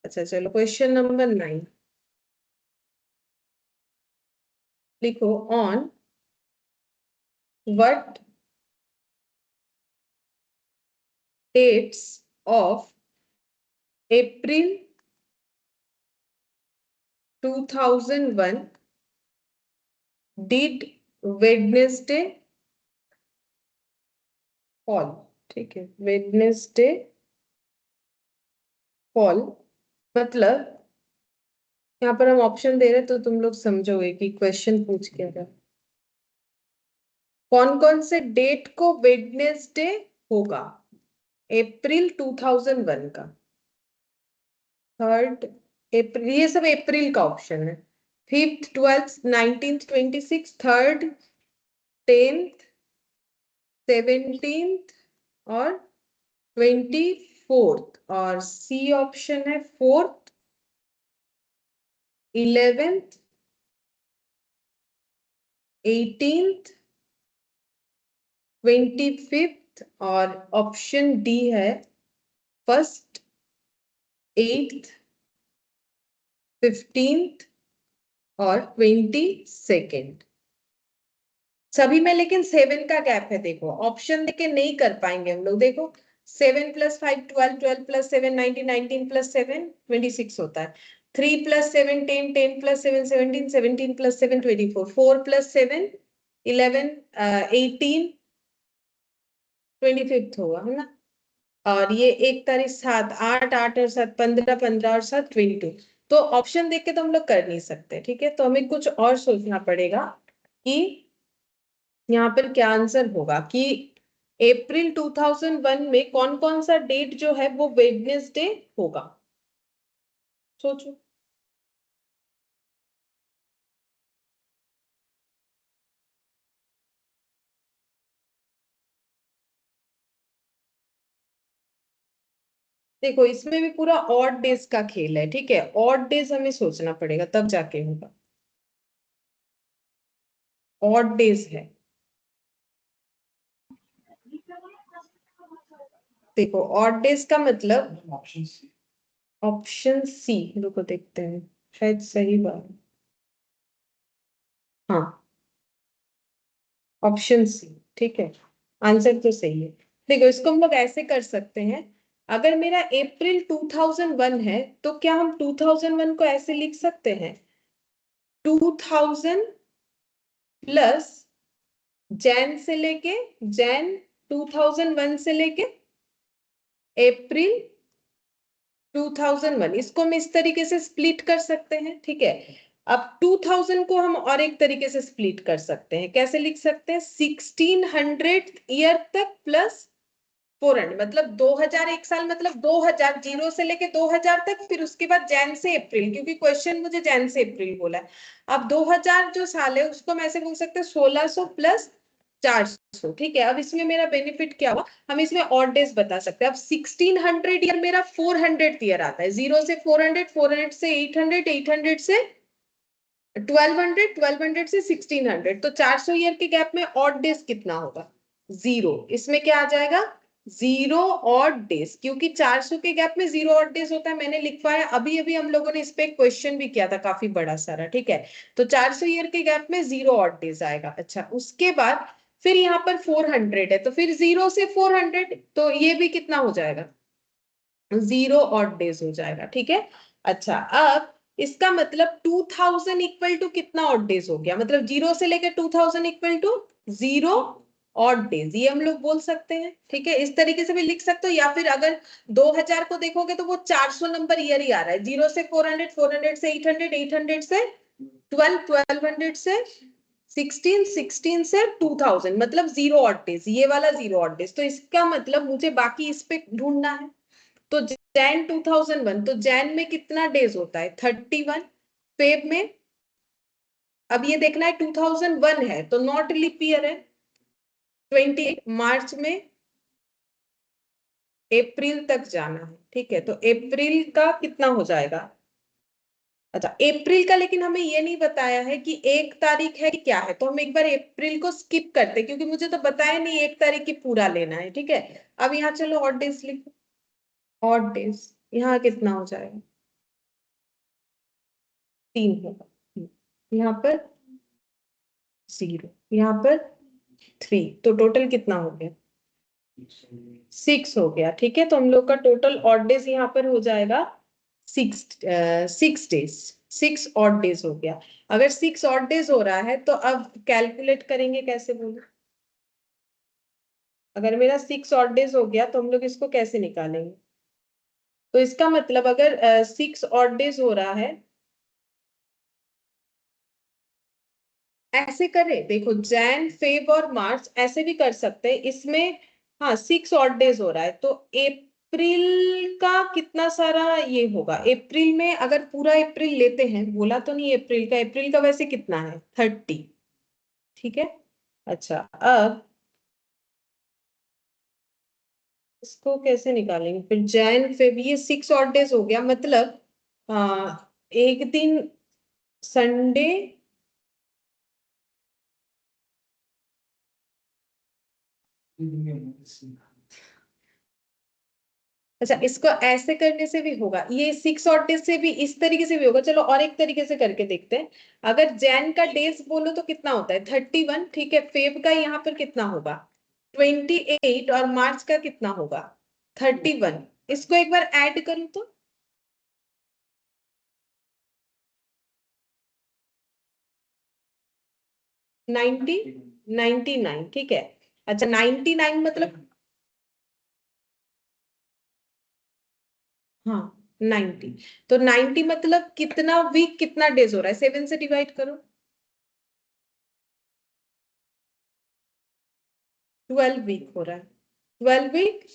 अच्छा चलो, क्वेश्चन नंबर 9 लिखो, on what dates of April 2001 did Wednesday fall, ठीक है, वेडनेसडे फॉल। मतलब यहाँ पर हम ऑप्शन दे रहे तो तुम लोग समझोगे कि क्वेश्चन पूछ क्या रहा है। कौन कौन से डेट को वेडनेसडे होगा, अप्रैल 2001 का, 3 अप्रैल, ये सब अप्रैल का ऑप्शन है। 5th, 12th, 19th, 26th, 3rd, 10th, 17th और 24th, और सी ऑप्शन है 4th, 11th, 18th, 25th और ऑप्शन डी है 1st, 8th, 15th और 22nd। सभी में लेकिन 7 का गैप है। देखो ऑप्शन देके नहीं कर पाएंगे हम लोग। देखो 7 + 5 12, 12 + 7 19, 19 + 7 26 होता है। 3 + 7 10, 10 + 7 17, 17 + 7 24, 4 + 7 11, 18, 25th होगा, है ना। और ये 1 तारीख 7, 8, 8 और 7 15, 15 और 7 22। तो ऑप्शन देख के तो हम लोग कर नहीं सकते, ठीक है। तो हमें कुछ और सोचना पड़ेगा कि यहाँ पर क्या आंसर होगा कि अप्रैल 2001 में कौन कौन सा डेट जो है वो वेडनेसडे होगा। सोचो। देखो इसमें भी पूरा ऑड डेज का खेल है, ठीक है। ऑड डेज हमें सोचना पड़ेगा तब जाके होगा। ऑड डेज है। देखो ऑड डेज का मतलब ऑप्शन सी। ऑप्शन सी, रुको देखते हैं शायद सही बात। हाँ ऑप्शन सी, ठीक है। आंसर तो सही है। देखो इसको हम लोग ऐसे कर सकते हैं। अगर मेरा अप्रैल 2001 है तो क्या हम 2001 को ऐसे लिख सकते हैं 2000 प्लस जैन से लेके जैन 2001 से लेके अप्रैल 2001, इसको हम इस तरीके से स्प्लिट कर सकते हैं, ठीक है। अब 2000 को हम और एक तरीके से स्प्लिट कर सकते हैं। कैसे लिख सकते हैं 1600 ईयर तक प्लस 400, मतलब 2000 एक साल, मतलब 2000 जीरो से लेके 2000 तक, फिर उसके बाद जैन से अप्रैल, क्योंकि क्वेश्चन मुझे जैन से अप्रैल बोला है। अब 2000 जो साल है उसको हम ऐसे बोल सकते हैं 1600 प्लस 400, ठीक है। अब इसमें मेरा बेनिफिट क्या हुआ, हम इसमें ऑड डेज बता सकते हैं। अब 1600 ईयर मेरा 400 ईयर आता है, 0 से 400, 400 से 800, 800 से 1200, 1200 से 1600, तो 400 ईयर के गैप में ऑड डेज कितना होगा 0। इसमें क्या आ जाएगा 0 ऑड डेज, क्योंकि 400 के गैप में 0 ऑड डेज होता है। मैंने लिखवाया अभी अभी, हम लोगों ने इस पे क्वेश्चन भी किया था काफी बड़ा सारा, ठीक है। तो 400 ईयर के गैप में 0 ऑड डेज आएगा। अच्छा उसके बाद फिर यहाँ पर 400 है, तो फिर 0 से 400, तो ये भी कितना हो जाएगा 0 ऑड डेज हो जाएगा, ठीक है। अच्छा अब इसका मतलब 2000 इक्वल टू कितना ऑड डेज हो गया, मतलब 0 से लेकर 2000 इक्वल टू 0 ऑड डेज, ये हम लोग बोल सकते हैं, ठीक है। इस तरीके से भी लिख सकते हो, या फिर अगर 2000 को देखोगे तो वो 400 नंबर ईयर ही आ रहा है। 0 से 400, 400 से 800, 800 से 12, 1200 से 16, 16 से 2000, मतलब 0 ऑड डेज, ये वाला 0 ऑड डेज। तो इसका मतलब मुझे बाकी इस पे ढूंढना है। तो जैन 2001, तो जैन में कितना डेज होता है 31, फेब में अब ये देखना है 2001 है तो नॉट लीप ईयर है 28, मार्च में अप्रैल तक जाना है, ठीक है। तो अप्रैल का कितना हो जाएगा। अच्छा अप्रैल का लेकिन हमें ये नहीं बताया है कि 1 तारीख है कि क्या है, तो हम एक बार अप्रैल को स्किप करते, क्योंकि मुझे तो बताया नहीं 1 तारीख की पूरा लेना है, ठीक है। अब यहाँ चलो ऑड डेज लिखो। ऑड डेज यहाँ कितना हो जाएगा 3 होगा, यहाँ पर 0, यहाँ पर 3, तो टोटल कितना हो गया 6 हो गया, ठीक है। तो हम लोग का टोटल ऑड डेज यहाँ पर हो जाएगा 6 डेज, 6 ऑड डेज हो गया। अगर 6 ऑड डेज हो रहा है तो अब कैलकुलेट करेंगे कैसे, बोलो। अगर मेरा 6 ऑड डेज हो गया तो हम लोग इसको कैसे निकालेंगे। तो इसका मतलब अगर 6 ऑड डेज हो रहा है, ऐसे करें, देखो जैन फेब और मार्च ऐसे भी कर सकते हैं इसमें। हाँ 6 ऑड डेज हो रहा है तो अप्रैल का कितना सारा ये होगा। अप्रैल में अगर पूरा अप्रैल लेते हैं, बोला तो नहीं अप्रैल का, अप्रैल का वैसे कितना है 30, ठीक है। अच्छा अब इसको कैसे निकालेंगे फिर, जैन फेब ये 6 ऑड डेज हो गया, मतलब एक दिन संडे अच्छा, इसको ऐसे करने से भी होगा, ये 6 और डेज से भी इस तरीके से भी होगा। चलो और एक तरीके से करके देखते हैं। अगर जैन का डेज बोलो तो कितना होता है 31, ठीक है। फेब का यहाँ पर कितना होगा 28 और मार्च का कितना होगा 31। इसको एक बार ऐड करूं तो 99, ठीक है। अच्छा 99 मतलब हाँ 90, तो 90 मतलब कितना वीक कितना डेज हो रहा है 7 से डिवाइड करो 12 वीक हो रहा है 12 वीक।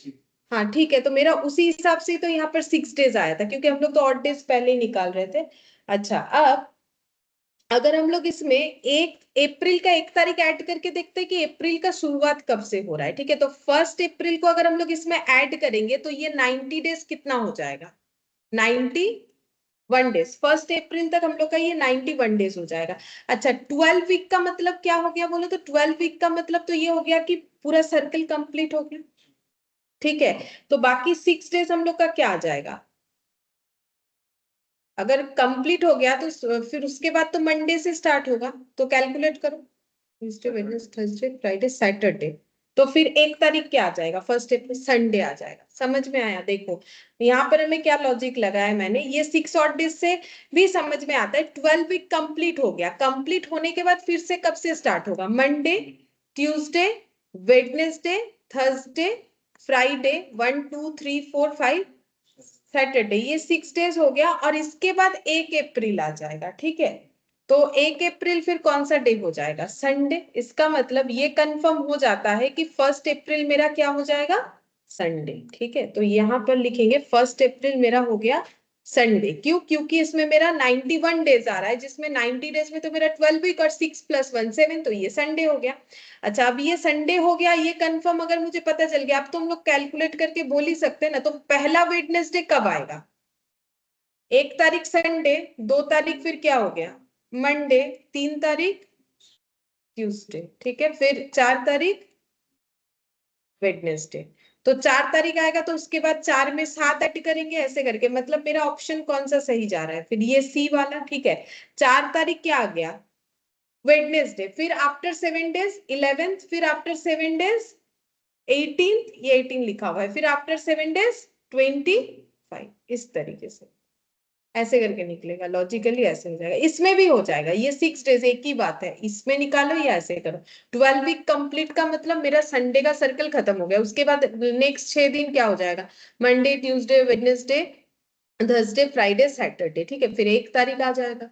हाँ ठीक है, तो मेरा उसी हिसाब से तो यहाँ पर 6 डेज आया था क्योंकि हम लोग तो ऑड डेज पहले ही निकाल रहे थे। अच्छा अब अगर हम लोग इसमें 1 अप्रैल का 1 तारीख ऐड करके देखते हैं कि अप्रैल का शुरुआत कब से हो रहा है, ठीक है। तो 1 अप्रैल को अगर हम लोग इसमें ऐड करेंगे तो ये 90 डेज कितना हो जाएगा 91 डेज। 1 अप्रैल तक हम लोग का ये 91 डेज हो जाएगा। अच्छा 12 वीक का मतलब क्या हो गया बोलो तो 12 वीक का मतलब तो ये हो गया कि पूरा सर्कल कंप्लीट हो गया, ठीक है। तो बाकी 6 डेज हम लोग का क्या आ जाएगा, अगर कंप्लीट हो गया तो फिर उसके बाद तो मंडे से स्टार्ट होगा। तो कैलकुलेट करो Tuesday Wednesday Thursday Friday Saturday. तो फिर 1 तारीख क्या आ जाएगा 1 अप्रैल संडे आ जाएगा। समझ में आया? देखो यहाँ पर हमें क्या लॉजिक लगाया मैंने, ये 6 और डेज से भी समझ में आता है। 12 वीक कंप्लीट हो गया, कंप्लीट होने के बाद फिर से कब से स्टार्ट होगा Monday Tuesday Wednesday Thursday Friday 1 2 3 4 5 Saturday, ये 6 डेज हो गया। और इसके बाद 1 अप्रैल आ जाएगा, ठीक है। तो 1 अप्रैल फिर कौन सा डे हो जाएगा संडे। इसका मतलब ये कंफर्म हो जाता है कि 1 अप्रैल मेरा क्या हो जाएगा संडे, ठीक है। तो यहाँ पर लिखेंगे 1 अप्रैल मेरा हो गया संडे। क्यों? क्योंकि इसमें मेरा 91 डेज आ रहा है, जिसमें 90 डेज में तो मेरा 12 वीक और 6 + 1 7, तो ये संडे हो गया। अच्छा अब ये संडे हो गया, ये कंफर्म अगर मुझे पता चल गया, अब तो हम लोग कैलकुलेट करके बोल ही सकते हैं ना। तो पहला वेडनेसडे कब आएगा 1 तारीख संडे, 2 तारीख फिर क्या हो गया मंडे, 3 तारीख ट्यूसडे, ठीक है। फिर 4 तारीख वेडनेसडे। तो 4 तारीख आएगा तो उसके बाद 4 में 7 ऐड करेंगे ऐसे करके। मतलब मेरा ऑप्शन कौन सा सही जा रहा है फिर ये सी वाला, ठीक है। 4 तारीख क्या आ गया वेडनेसडे, फिर आफ्टर 7 डेज 11th, फिर आफ्टर 7 डेज 18th, ये 18 लिखा हुआ है, फिर आफ्टर 7 डेज 25, इस तरीके से ऐसे करके निकलेगा। लॉजिकली ऐसे हो जाएगा, इसमें भी हो जाएगा। ये 6 डेज एक ही बात है, इसमें निकालो या ऐसे करो। 12 वीक कंप्लीट का मतलब मेरा संडे का सर्कल खत्म हो गया, उसके बाद नेक्स्ट 6 दिन क्या हो जाएगा Monday Tuesday Wednesday Thursday Friday Saturday, ठीक है। फिर 1 तारीख आ जाएगा।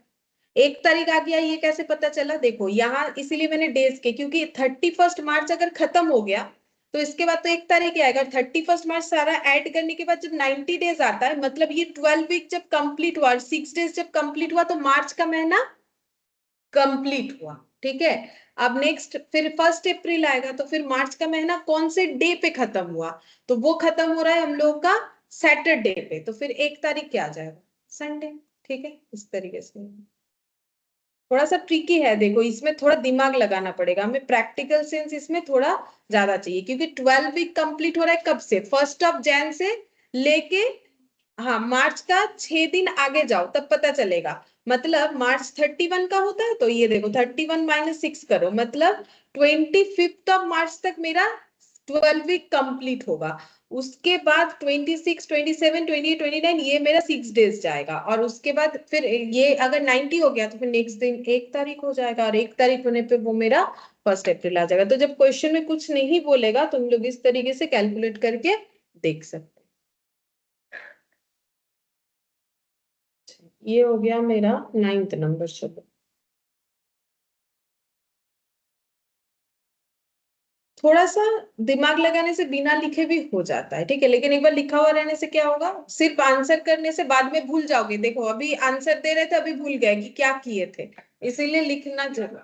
1 तारीख आ गया, ये कैसे पता चला देखो यहाँ, इसीलिए मैंने डेज के, क्योंकि 31 मार्च अगर खत्म हो गया तो इसके बाद तो 1 तारीख ही आएगा। 31 मार्च सारा ऐड करने के बाद जब 90 डेज आता है, मतलब ये 12 वीक जब कंप्लीट हुआ, 6 डेज जब कंप्लीट हुआ, तो मार्च का महीना कंप्लीट हुआ, ठीक है। अब नेक्स्ट फिर 1 अप्रैल आएगा, तो फिर मार्च का महीना कौन से डे पे खत्म हुआ, तो वो खत्म हो रहा है हम लोग का सैटरडे पे। तो फिर 1 तारीख क्या आ जाएगा संडे, ठीक है। इस तरीके से थोड़ा सा ट्रिकी है, देखो इसमें थोड़ा दिमाग लगाना पड़ेगा हमें, प्रैक्टिकल सेंस इसमें थोड़ा ज्यादा चाहिए। क्योंकि 12 वीक कंप्लीट हो रहा है कब से 1 जनवरी से लेके, हाँ मार्च का 6 दिन आगे जाओ तब पता चलेगा। मतलब मार्च 31 का होता है, तो ये देखो 31 - 6 करो, मतलब 25 मार्च तक मेरा 12 वीक कंप्लीट होगा। उसके बाद 26 27 28 29 ये मेरा 6 डेज जाएगा। और उसके बाद फिर ये अगर 90 हो गया तो फिर नेक्स्ट दिन 1 तारीख हो जाएगा, और 1 तारीख होने पे वो मेरा 1 अप्रैल आ जाएगा। तो जब क्वेश्चन में कुछ नहीं बोलेगा तो हम लोग इस तरीके से कैलकुलेट करके देख सकते हैं। ये हो गया मेरा 9th नंबर। चलो थोड़ा सा दिमाग लगाने से बिना लिखे भी हो जाता है, ठीक है। लेकिन एक बार लिखा हुआ रहने से क्या होगा, सिर्फ आंसर करने से बाद में भूल जाओगे। देखो अभी आंसर दे रहे थे, अभी भूल गए कि क्या किए थे, इसीलिए लिखना जरूर।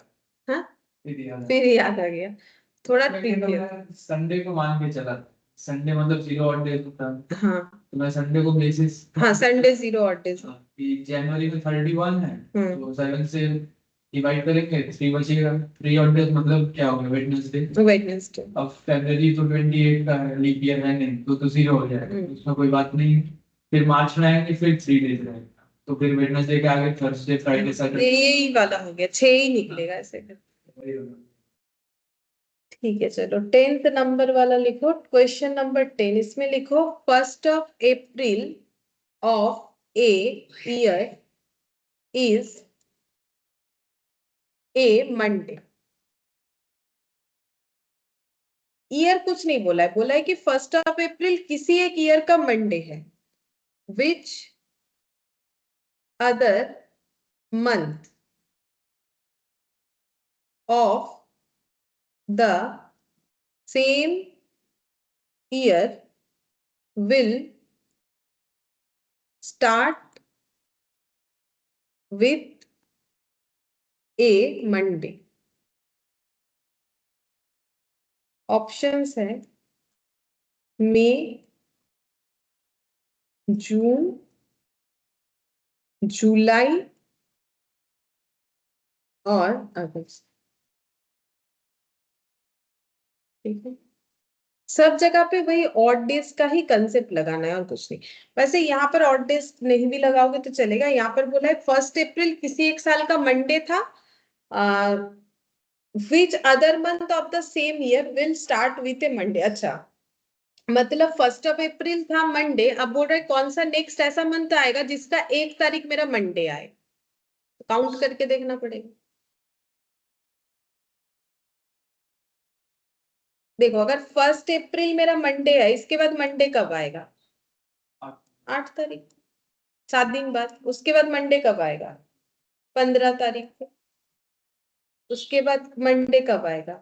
हाँ फिर याद आ गया, थोड़ा ट्रिकी है। संडे को मान के चला, संडे मतलब 0 और डेज होता है, हाँ तो मैं संडे को बेसिस हाँ संडे 0 और डेज। कि जनवरी में 31 है, तो 7 से डिवाइड करेंगे 3 बचेगा, 3 ऑड डेज मतलब क्या होगा, वेडनेसडे। वेडनेसडे। अब फरवरी तो 28 का है, लीप ईयर है नहीं, तो 0 हो जाएगा, उसमें कोई बात नहीं है। फिर मार्च में आएंगे, फिर 3 डेज रहेगा, तो फिर वेडनेसडे के आगे थर्सडे, फ्राइडे, सैटरडे। यही वाला हो गया, 6 ही निकलेगा ऐसे कर। ठीक है, चलो 10th नंबर वाला लिखो, क्वेश्चन नंबर 10। इसमें लिखो 1st of April of a year is a Monday। Year कुछ नहीं बोला है, बोला है कि 1st of April किसी एक ईयर का मंडे है। Which other month of the same year will start with a Monday। Options है मई, जून, जुलाई और अगस्त। ठीक है, सब जगह पे वही ऑड डेज का ही कंसेप्ट लगाना है और कुछ नहीं। वैसे यहाँ पर ऑड डेज नहीं भी लगाओगे तो चलेगा। यहाँ पर बोला है 1st अप्रैल किसी एक साल का मंडे था, which other month of the same year will start with A Monday. अच्छा, मतलब 1st of April था मंडे, अब बोल रहे कौन सा नेक्स्ट ऐसा मंथ आएगा जिसका 1 तारीख मेरा मंडे आए। काउंट करके देखना पड़ेगा। देखो, अगर 1st अप्रैल मेरा मंडे है, इसके बाद मंडे कब आएगा? 8 तारीख, 7 दिन बाद। उसके बाद मंडे कब आएगा? 15 तारीख को। उसके बाद मंडे कब आएगा?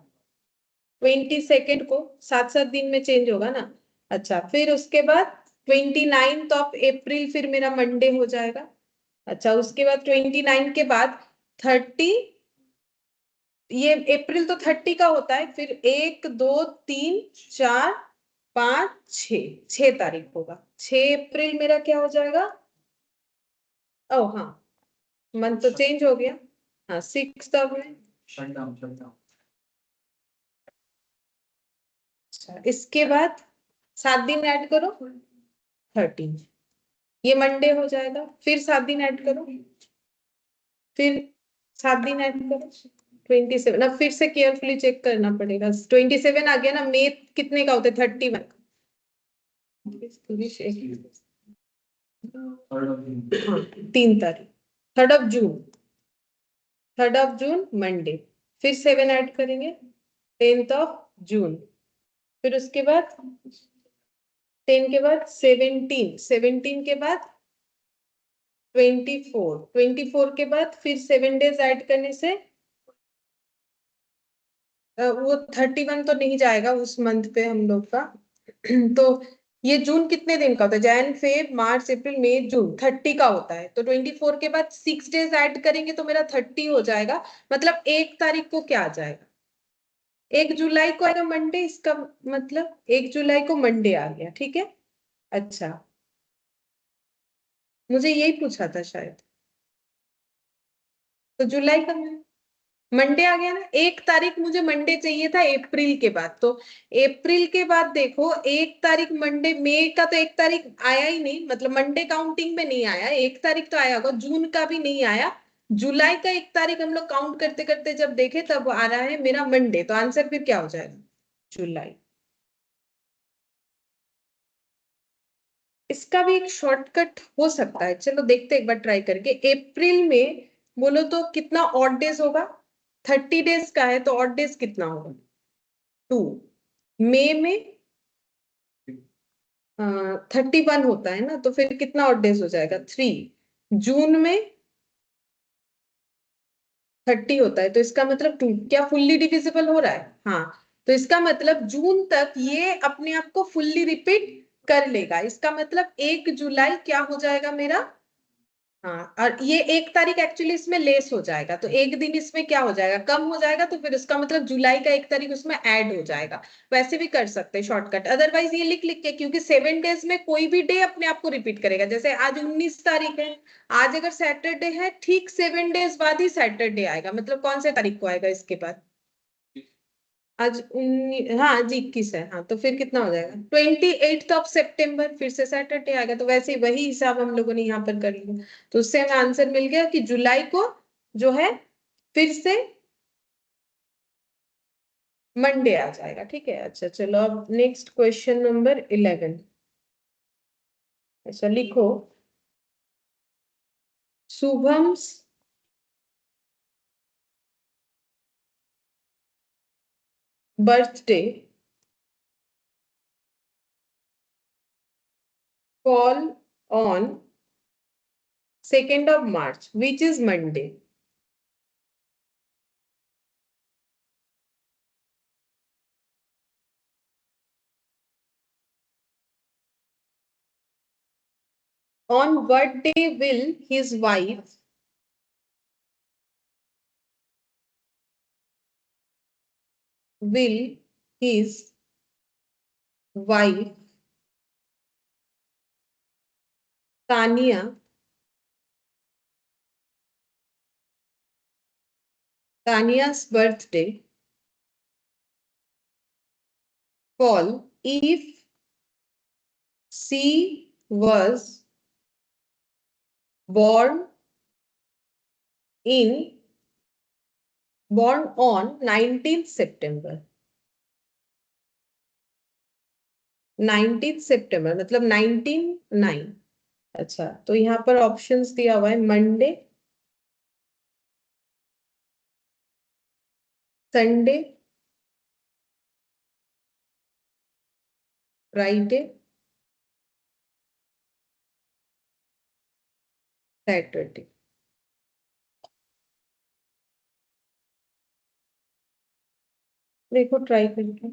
22 को। 7-7 दिन में चेंज होगा ना। अच्छा, फिर उसके बाद 29th of April फिर मेरा मंडे हो जाएगा। अच्छा, उसके बाद 29 के बाद 30, ये अप्रैल तो 30 का होता है, फिर 1 2 3 4 5 6 तारीख होगा। 6 अप्रैल मेरा क्या हो जाएगा? ओ हाँ, मंथ तो चेंज हो गया। हाँ, 6th of May। शटडाउन। अच्छा, इसके बाद 7 दिन ऐड करो, 13, ये मंडे हो जाएगा। फिर 7 दिन ऐड करो, फिर 7 दिन ऐड करो, 27। अब फिर से केयरफुली चेक करना पड़ेगा। 27 आ गया ना। मई कितने का होता है? 31। 3 तारीख, 3rd of जून मंडे। फिर 7 ऐड करेंगे, 10th of जून। फिर उसके बाद 10 के बाद 17 के बाद 24 के बाद फिर 7 डेज ऐड करने से वो 31 तो नहीं जाएगा उस मंथ पे हम लोग का। तो ये जून कितने दिन का होता है? जैन फेब मार्च अप्रैल मई जून 30 का होता है। तो 24 के बाद 6 डेज ऐड करेंगे तो मेरा 30 हो जाएगा। मतलब 1 तारीख को क्या आ जाएगा? 1 जुलाई को आएगा मंडे। इसका मतलब 1 जुलाई को मंडे आ गया। ठीक है, अच्छा, मुझे यही पूछा था शायद। तो जुलाई का मंडे आ गया ना। 1 तारीख मुझे मंडे चाहिए था अप्रैल के बाद। तो अप्रैल के बाद देखो 1 तारीख मंडे। मई का तो 1 तारीख आया ही नहीं, मतलब मंडे काउंटिंग में नहीं आया। 1 तारीख तो आया होगा। जून का भी नहीं आया। जुलाई का 1 तारीख हम लोग काउंट करते करते जब देखे तब आ रहा है मेरा मंडे। तो आंसर फिर क्या हो जाएगा? जुलाई। इसका भी एक शॉर्टकट हो सकता है, चलो देखते एक बार ट्राई करके। अप्रैल में बोलो तो कितना ऑड डेज होगा? 30 डेज का है तो ऑड डेज कितना होगा? 2। मई में 31 होता है ना, तो फिर कितना ऑड डेज हो जाएगा? 3। जून में 30 होता है तो इसका मतलब 2। क्या फुल्ली डिविजिबल हो रहा है? हाँ, तो इसका मतलब जून तक ये अपने आप को फुल्ली रिपीट कर लेगा। इसका मतलब 1 जुलाई क्या हो जाएगा मेरा? हाँ, और ये 1 तारीख एक्चुअली इसमें लेस हो जाएगा, तो एक दिन इसमें क्या हो जाएगा, कम हो जाएगा, तो फिर उसका मतलब जुलाई का 1 तारीख उसमें ऐड हो जाएगा। वैसे भी कर सकते हैं शॉर्टकट, अदरवाइज ये लिख लिख के, क्योंकि 7 डेज में कोई भी डे अपने आप को रिपीट करेगा। जैसे आज 19 तारीख है, आज अगर सैटरडे है, ठीक 7 डेज बाद ही सैटरडे आएगा, मतलब कौन से तारीख को आएगा इसके बाद, आज 19, हाँ आज 21 है, हाँ तो फिर कितना हो जाएगा, 28 ऑफ सितंबर, फिर से सैटरडे आएगा। तो वैसे ही वही हिसाब हम लोगों ने यहाँ पर कर लिया, तो उससे हमें आंसर मिल गया कि जुलाई को जो है फिर से मंडे आ जाएगा। ठीक है, अच्छा चलो अब नेक्स्ट क्वेश्चन नंबर 11। अच्छा लिखो, Shubham's birthday fall on 2nd of March, which is Monday. On what day will his wife will his wife Tania Tania's birthday fall if she was born on 19th September. 19th सितंबर मतलब 19/9। अच्छा, तो यहाँ पर options दिया हुआ है, Monday, Sunday, Friday, Saturday. देखो try करके।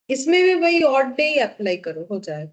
इसमें भी वही ऑड डे ही अप्लाई करो, हो जाए।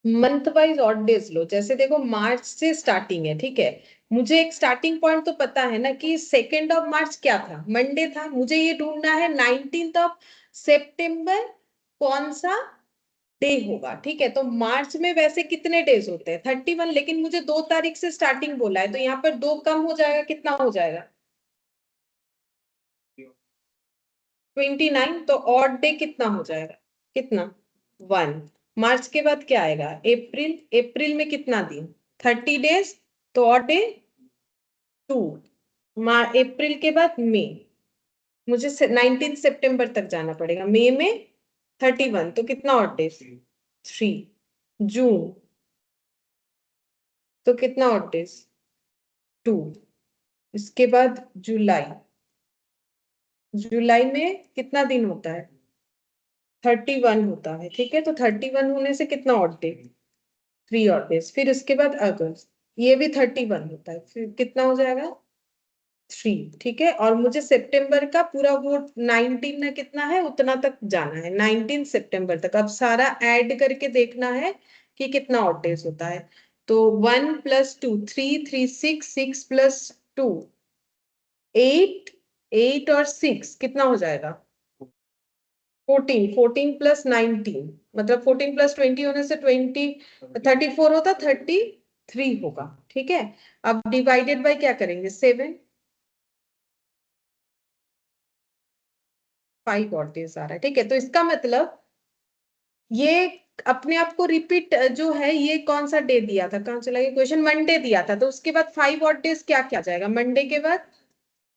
मंथ वाइज ऑड डेज लो, जैसे देखो मार्च से स्टार्टिंग है, ठीक है, मुझे एक स्टार्टिंग पॉइंट तो पता है ना कि 2nd ऑफ मार्च क्या था, मंडे था, मुझे ये ढूंढना है 19th ऑफ सितंबर कौन सा डे होगा। ठीक है, तो मार्च में वैसे कितने डेज होते हैं, 31, लेकिन मुझे 2 तारीख से स्टार्टिंग बोला है, तो यहाँ पर 2 कम हो जाएगा, कितना हो जाएगा, 29। तो ऑड डे कितना हो जाएगा, कितना, 1। मार्च के बाद क्या आएगा, अप्रैल, अप्रैल में कितना दिन, 30 डेज, तो ऑड डे 2। अप्रैल के बाद मई, मुझे 19 सितंबर तक जाना पड़ेगा, मई में 31, तो कितना ऑड डेज, 3। जून, तो कितना ऑड डेज? 2। इसके बाद जुलाई, जुलाई में कितना दिन होता है? 31 होता है, ठीक है। तो 31 होने से कितना ऑड डे? 3 odd days. फिर उसके बाद अगस्त, ये भी 31 होता है, फिर कितना हो जाएगा? 3, ठीक है। और मुझे सितंबर का पूरा वो 19 ना कितना है उतना तक जाना है, 19 सितंबर तक। अब सारा ऐड करके देखना है कि कितना ऑड डेज होता है। तो 1 + 2 3, 3 6, 6 + 2 8, 8 और 6 कितना हो जाएगा? 14, 14 + 19 मतलब 14 + 20 होने से 34 होता, 33 होगा, ठीक है। अब डिवाइडेड बाय क्या करेंगे? 7, 5 और डेज आ रहा है, ठीक है। तो इसका मतलब ये अपने आप को रिपीट जो है, ये कौन सा डे दिया था, कहाँ चला गया क्वेश्चन? मंडे दिया था। तो उसके बाद 5 और डेज क्या क्या जाएगा मंडे के बाद?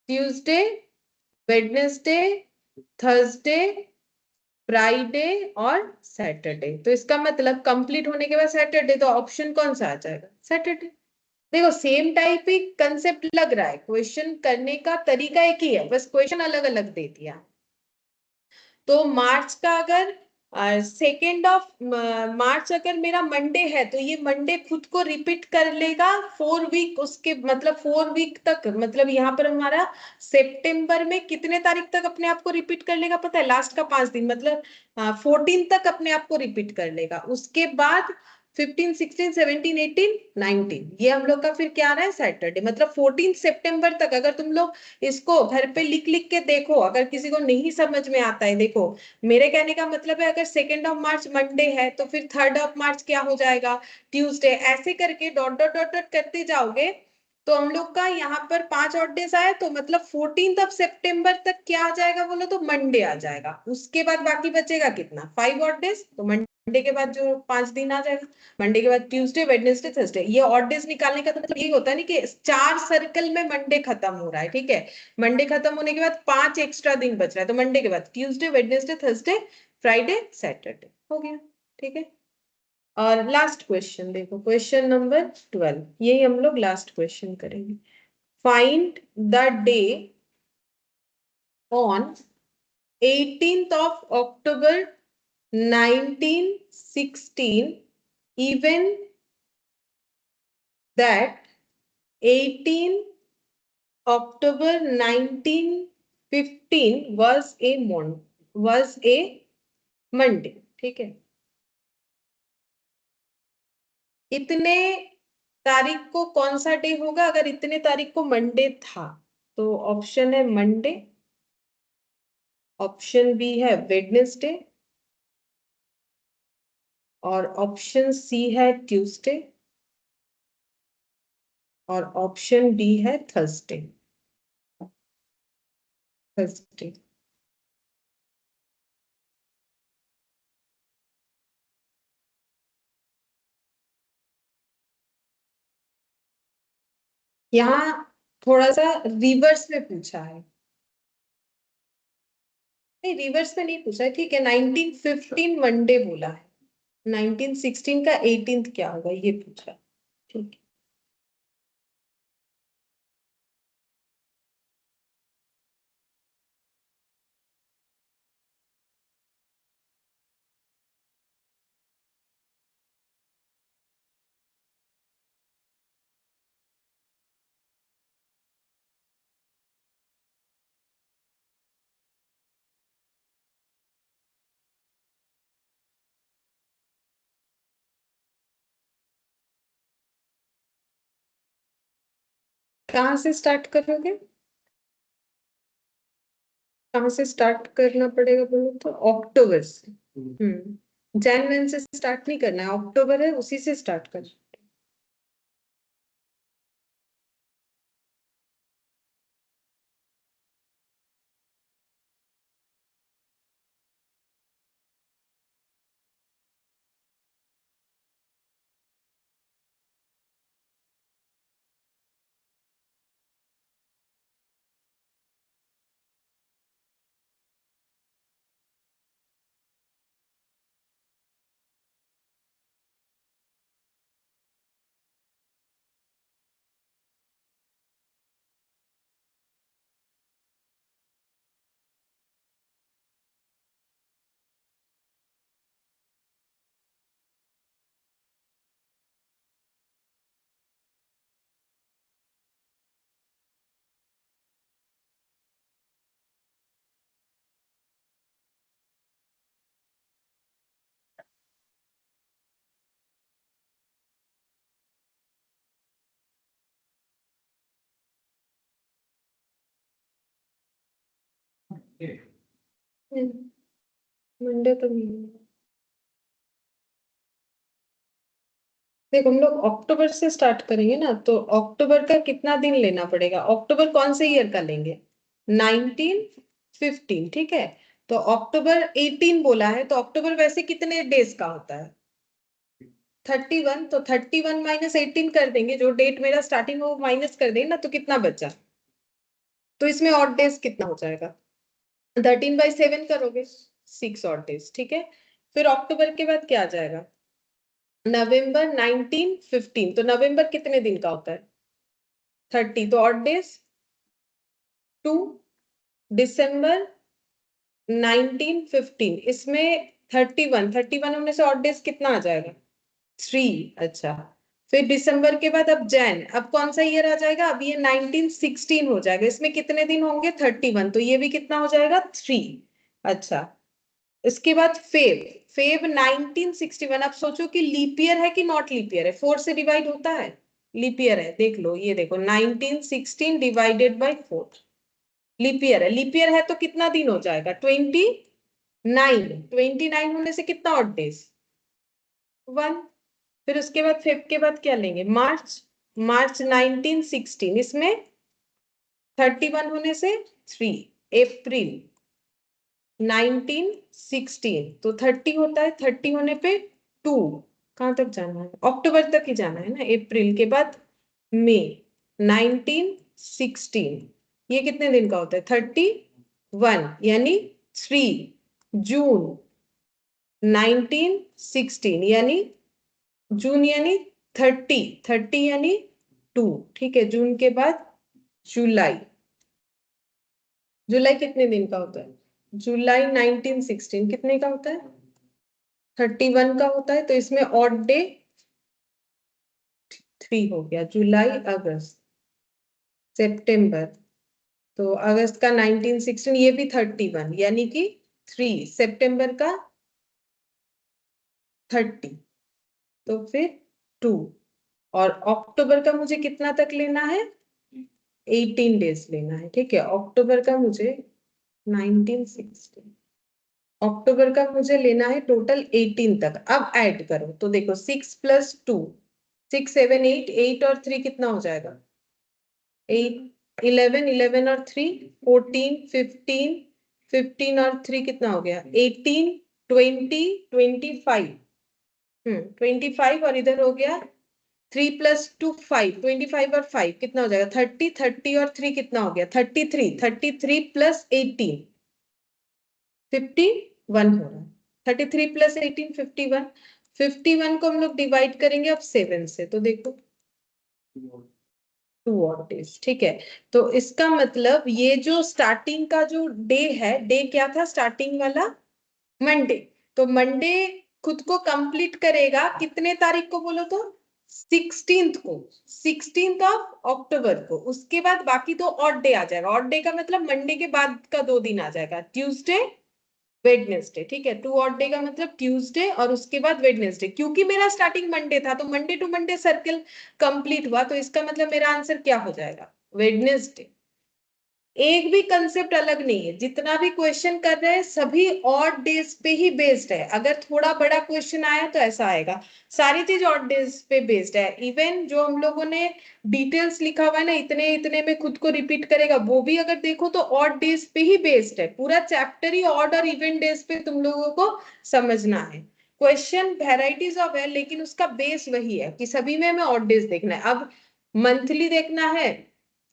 ट्यूसडे, वेडनेसडे, थर्सडे, फ्राइडे और सैटरडे। तो इसका मतलब कंप्लीट होने के बाद सैटरडे, तो ऑप्शन कौन सा आ जाएगा? सैटरडे। देखो सेम टाइप ही कंसेप्ट लग रहा है, क्वेश्चन करने का तरीका एक ही है, बस क्वेश्चन अलग अलग दे दिया। तो मार्च का अगर 2 मार्च अगर मेरा मंडे है, तो ये मंडे खुद को रिपीट कर लेगा 4 वीक, उसके मतलब 4 वीक तक, मतलब यहाँ पर हमारा सितंबर में कितने तारीख तक अपने आप को रिपीट कर लेगा पता है? लास्ट का 5 दिन, मतलब 14 तक अपने आप को रिपीट कर लेगा। उसके बाद 15, 16, 17, 18, 19, ये हम लोग का फिर क्या आ रहा है? सैटरडे। मतलब 14 सितंबर तक अगर तुम लोग इसको घर पे लिख लिख के देखो, अगर किसी को नहीं समझ में आता है, देखो मेरे कहने का मतलब है, अगर 2 मार्च मंडे है तो फिर 3 मार्च क्या हो जाएगा? ट्यूसडे। ऐसे करके डॉट डॉट डॉट डॉट करते जाओगे, तो हम लोग का यहाँ पर 5 ऑड डेज आया, तो मतलब 14 सितंबर तक क्या आ जाएगा बोलो? तो मंडे आ जाएगा। उसके बाद बाकी बचेगा कितना? 5 ऑड डेज। तो मंडे के बाद जो 5 दिन आ जाएगा, मंडे के बाद ट्यूसडे, वेडनेसडे, थर्सडे। ये ऑड डेज निकालने का तो मतलब ये होता है ना कि 4 सर्कल में मंडे खत्म हो रहा है, ठीक है। मंडे खत्म होने के बाद 5 एक्स्ट्रा दिन बच रहा है, तो मंडे के बाद Tuesday, Wednesday, Thursday, Friday, Saturday हो गया, ठीक है। और लास्ट क्वेश्चन देखो, क्वेश्चन नंबर 12, यही हम लोग लास्ट क्वेश्चन करेंगे। Find the day on 18th of October 1916, even that 18 October 1915 was a Monday, ठीक है। इतने तारीख को कौन सा डे होगा अगर इतने तारीख को मंडे था? तो ऑप्शन है मंडे, ऑप्शन बी है वेडनेसडे, और ऑप्शन सी है ट्यूसडे, और ऑप्शन डी है थर्सडे। थर्सडे। यहाँ थोड़ा सा रिवर्स में पूछा है, नहीं रिवर्स में नहीं पूछा है, ठीक है। 1915 मंडे बोला है, 1916 का 18th क्या होगा ये पूछा है, ठीक है। कहाँ से स्टार्ट करोगे? कहाँ से स्टार्ट करना पड़ेगा बोलो तो? अक्टूबर से। जनवरी से स्टार्ट नहीं करना है, अक्टूबर है उसी से स्टार्ट कर। मंडे तो नहीं है। देखो हम लोग अक्टूबर से स्टार्ट करेंगे ना, तो अक्टूबर का कितना दिन लेना पड़ेगा? अक्टूबर कौन से ईयर का लेंगे? 1915, ठीक है। तो अक्टूबर 18 बोला है, तो अक्टूबर वैसे कितने डेज का होता है? 31। तो 31 माइनस 18 कर देंगे, जो डेट मेरा स्टार्टिंग हो माइनस कर देंगे ना, तो कितना बचा? तो इसमें ऑड डेज कितना हो जाएगा? 13/7 करोगे, 6 ऑड डेज, ठीक है। फिर अक्टूबर के बाद क्या आ जाएगा? नवंबर 1915। तो नवंबर कितने दिन का होता है? 30। तो ऑड डेज 2। दिसंबर 1915, इसमें 31 होने से ऑड डेज कितना आ जाएगा? 3। अच्छा, फिर दिसंबर के बाद अब जैन, अब कौन सा ईयर आ जाएगा? अब ये 1916 हो जाएगा। इसमें कितने दिन होंगे? 31। तो ये भी कितना हो जाएगा? 3। अच्छा, इसके बाद फेब, फेब 1961। अब सोचो कि लीप ईयर है कि नॉट लीप ईयर है? 4 से डिवाइड होता है, लीप ईयर है। देख लो, ये देखो 1916 डिवाइडेड बाय 4, लीप ईयर है। लीप ईयर है तो कितना दिन हो जाएगा? 29 होने से कितना ऑड डेज? 1। फिर उसके बाद फेब के बाद क्या लेंगे? मार्च, मार्च 1916, इसमें 31 होने से 3। अप्रैल 1916, तो 30 होता है, 30 होने पे 2। कहां तक जाना है? अक्टूबर तक ही जाना है ना। अप्रैल के बाद मई 1916, ये कितने दिन का होता है? 31, यानी 3। जून 1916, यानी जून यानी 30 यानी 2, ठीक है। जून के बाद जुलाई, जुलाई कितने दिन का होता है? जुलाई 1916 कितने का होता है? 31 का होता है। तो इसमें ऑड डे 3 हो गया। जुलाई, अगस्त, सितंबर, तो अगस्त का 1916, ये भी 31, यानी कि 3। सितंबर का 30, तो फिर 2। और अक्टूबर का मुझे कितना तक लेना है? 18 डेज लेना है, ठीक है। अक्टूबर का मुझे 1960, अक्टूबर का मुझे लेना है टोटल 18 तक। अब ऐड करो तो देखो 6 + 2, 6 7 8, 8 और 3 कितना हो जाएगा? 8 11, 11 और 3 14, 15, 15 और 3 कितना हो गया? 18 20 25, 25, और इधर हो गया 3 + 2 5, 25 और 5 कितना हो जाएगा? 30, 30 और 3 कितना हो गया? 33, 33 + 18 51 हो रहा है। 33 + 18 51, 51 को हम लोग डिवाइड करेंगे अब 7 से, तो देखो 2 ऑड डेज, ठीक है। तो इसका मतलब ये जो स्टार्टिंग का जो डे है, डे क्या था स्टार्टिंग वाला? मंडे। तो मंडे खुद को कंप्लीट करेगा कितने तारीख को बोलो तो? 16th को, 16th ऑफ अक्टूबर को। उसके बाद बाकी तो ऑड डे आ जाएगा। ऑड डे का मतलब मंडे के बाद का 2 दिन आ जाएगा, ट्यूसडे, वेडनेसडे, ठीक है। 2 ऑड डे का मतलब ट्यूसडे और उसके बाद वेडनेसडे। क्योंकि मेरा स्टार्टिंग मंडे था, तो Monday to Monday circle complete हुआ, तो इसका मतलब मेरा आंसर क्या हो जाएगा? वेडनेसडे। एक भी कंसेप्ट अलग नहीं है, जितना भी क्वेश्चन कर रहे हैं सभी ऑड डेज पे ही बेस्ड है। अगर थोड़ा बड़ा क्वेश्चन आया तो ऐसा आएगा, सारी चीज ऑड डेज पे बेस्ड है। इवन जो हम लोगों ने डिटेल्स लिखा हुआ है ना, इतने इतने में खुद को रिपीट करेगा, वो भी अगर देखो तो ऑड डेज पे ही बेस्ड है। पूरा चैप्टर ही ऑड और इवन डेज पे तुम लोगों को समझना है। क्वेश्चन वेराइटीज ऑफ है, लेकिन उसका बेस वही है कि सभी में हमें ऑड डेज देखना है। अब मंथली देखना है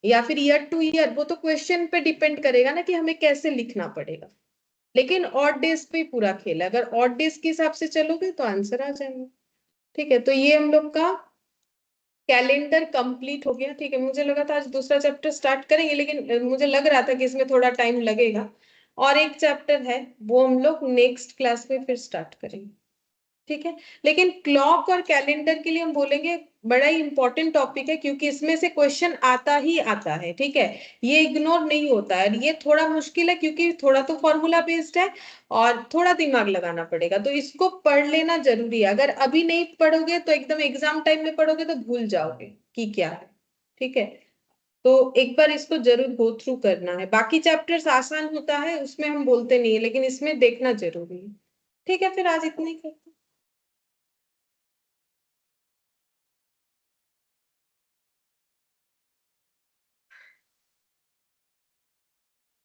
या फिर ईयर टू ईयर, वो तो क्वेश्चन पे डिपेंड करेगा ना कि हमें कैसे लिखना पड़ेगा। लेकिन ऑड डेज पे पूरा खेल है, अगर ऑड डेज के हिसाब से चलोगे तो आंसर आ जाएगा, ठीक है। तो ये हम लोग का कैलेंडर कंप्लीट हो गया, ठीक है। मुझे लगा था आज दूसरा चैप्टर स्टार्ट करेंगे, लेकिन मुझे लग रहा था कि इसमें थोड़ा टाइम लगेगा। और एक चैप्टर है, वो हम लोग नेक्स्ट क्लास में फिर स्टार्ट करेंगे, ठीक है। लेकिन क्लॉक और कैलेंडर के लिए हम बोलेंगे बड़ा ही इंपॉर्टेंट टॉपिक है, क्योंकि इसमें से क्वेश्चन आता ही आता है, ठीक है। ये इग्नोर नहीं होता है। ये थोड़ा मुश्किल है क्योंकि थोड़ा तो फॉर्मूला बेस्ड है और थोड़ा दिमाग लगाना पड़ेगा, तो इसको पढ़ लेना जरूरी है। अगर अभी नहीं पढ़ोगे तो एकदम एग्जाम टाइम में पढ़ोगे तो भूल जाओगे कि क्या है, ठीक है। तो एक बार इसको जरूर गो थ्रू करना है। बाकी चैप्टर्स आसान होता है, उसमें हम बोलते नहीं है, लेकिन इसमें देखना जरूरी है। ठीक है, फिर आज इतना ही करते हैं।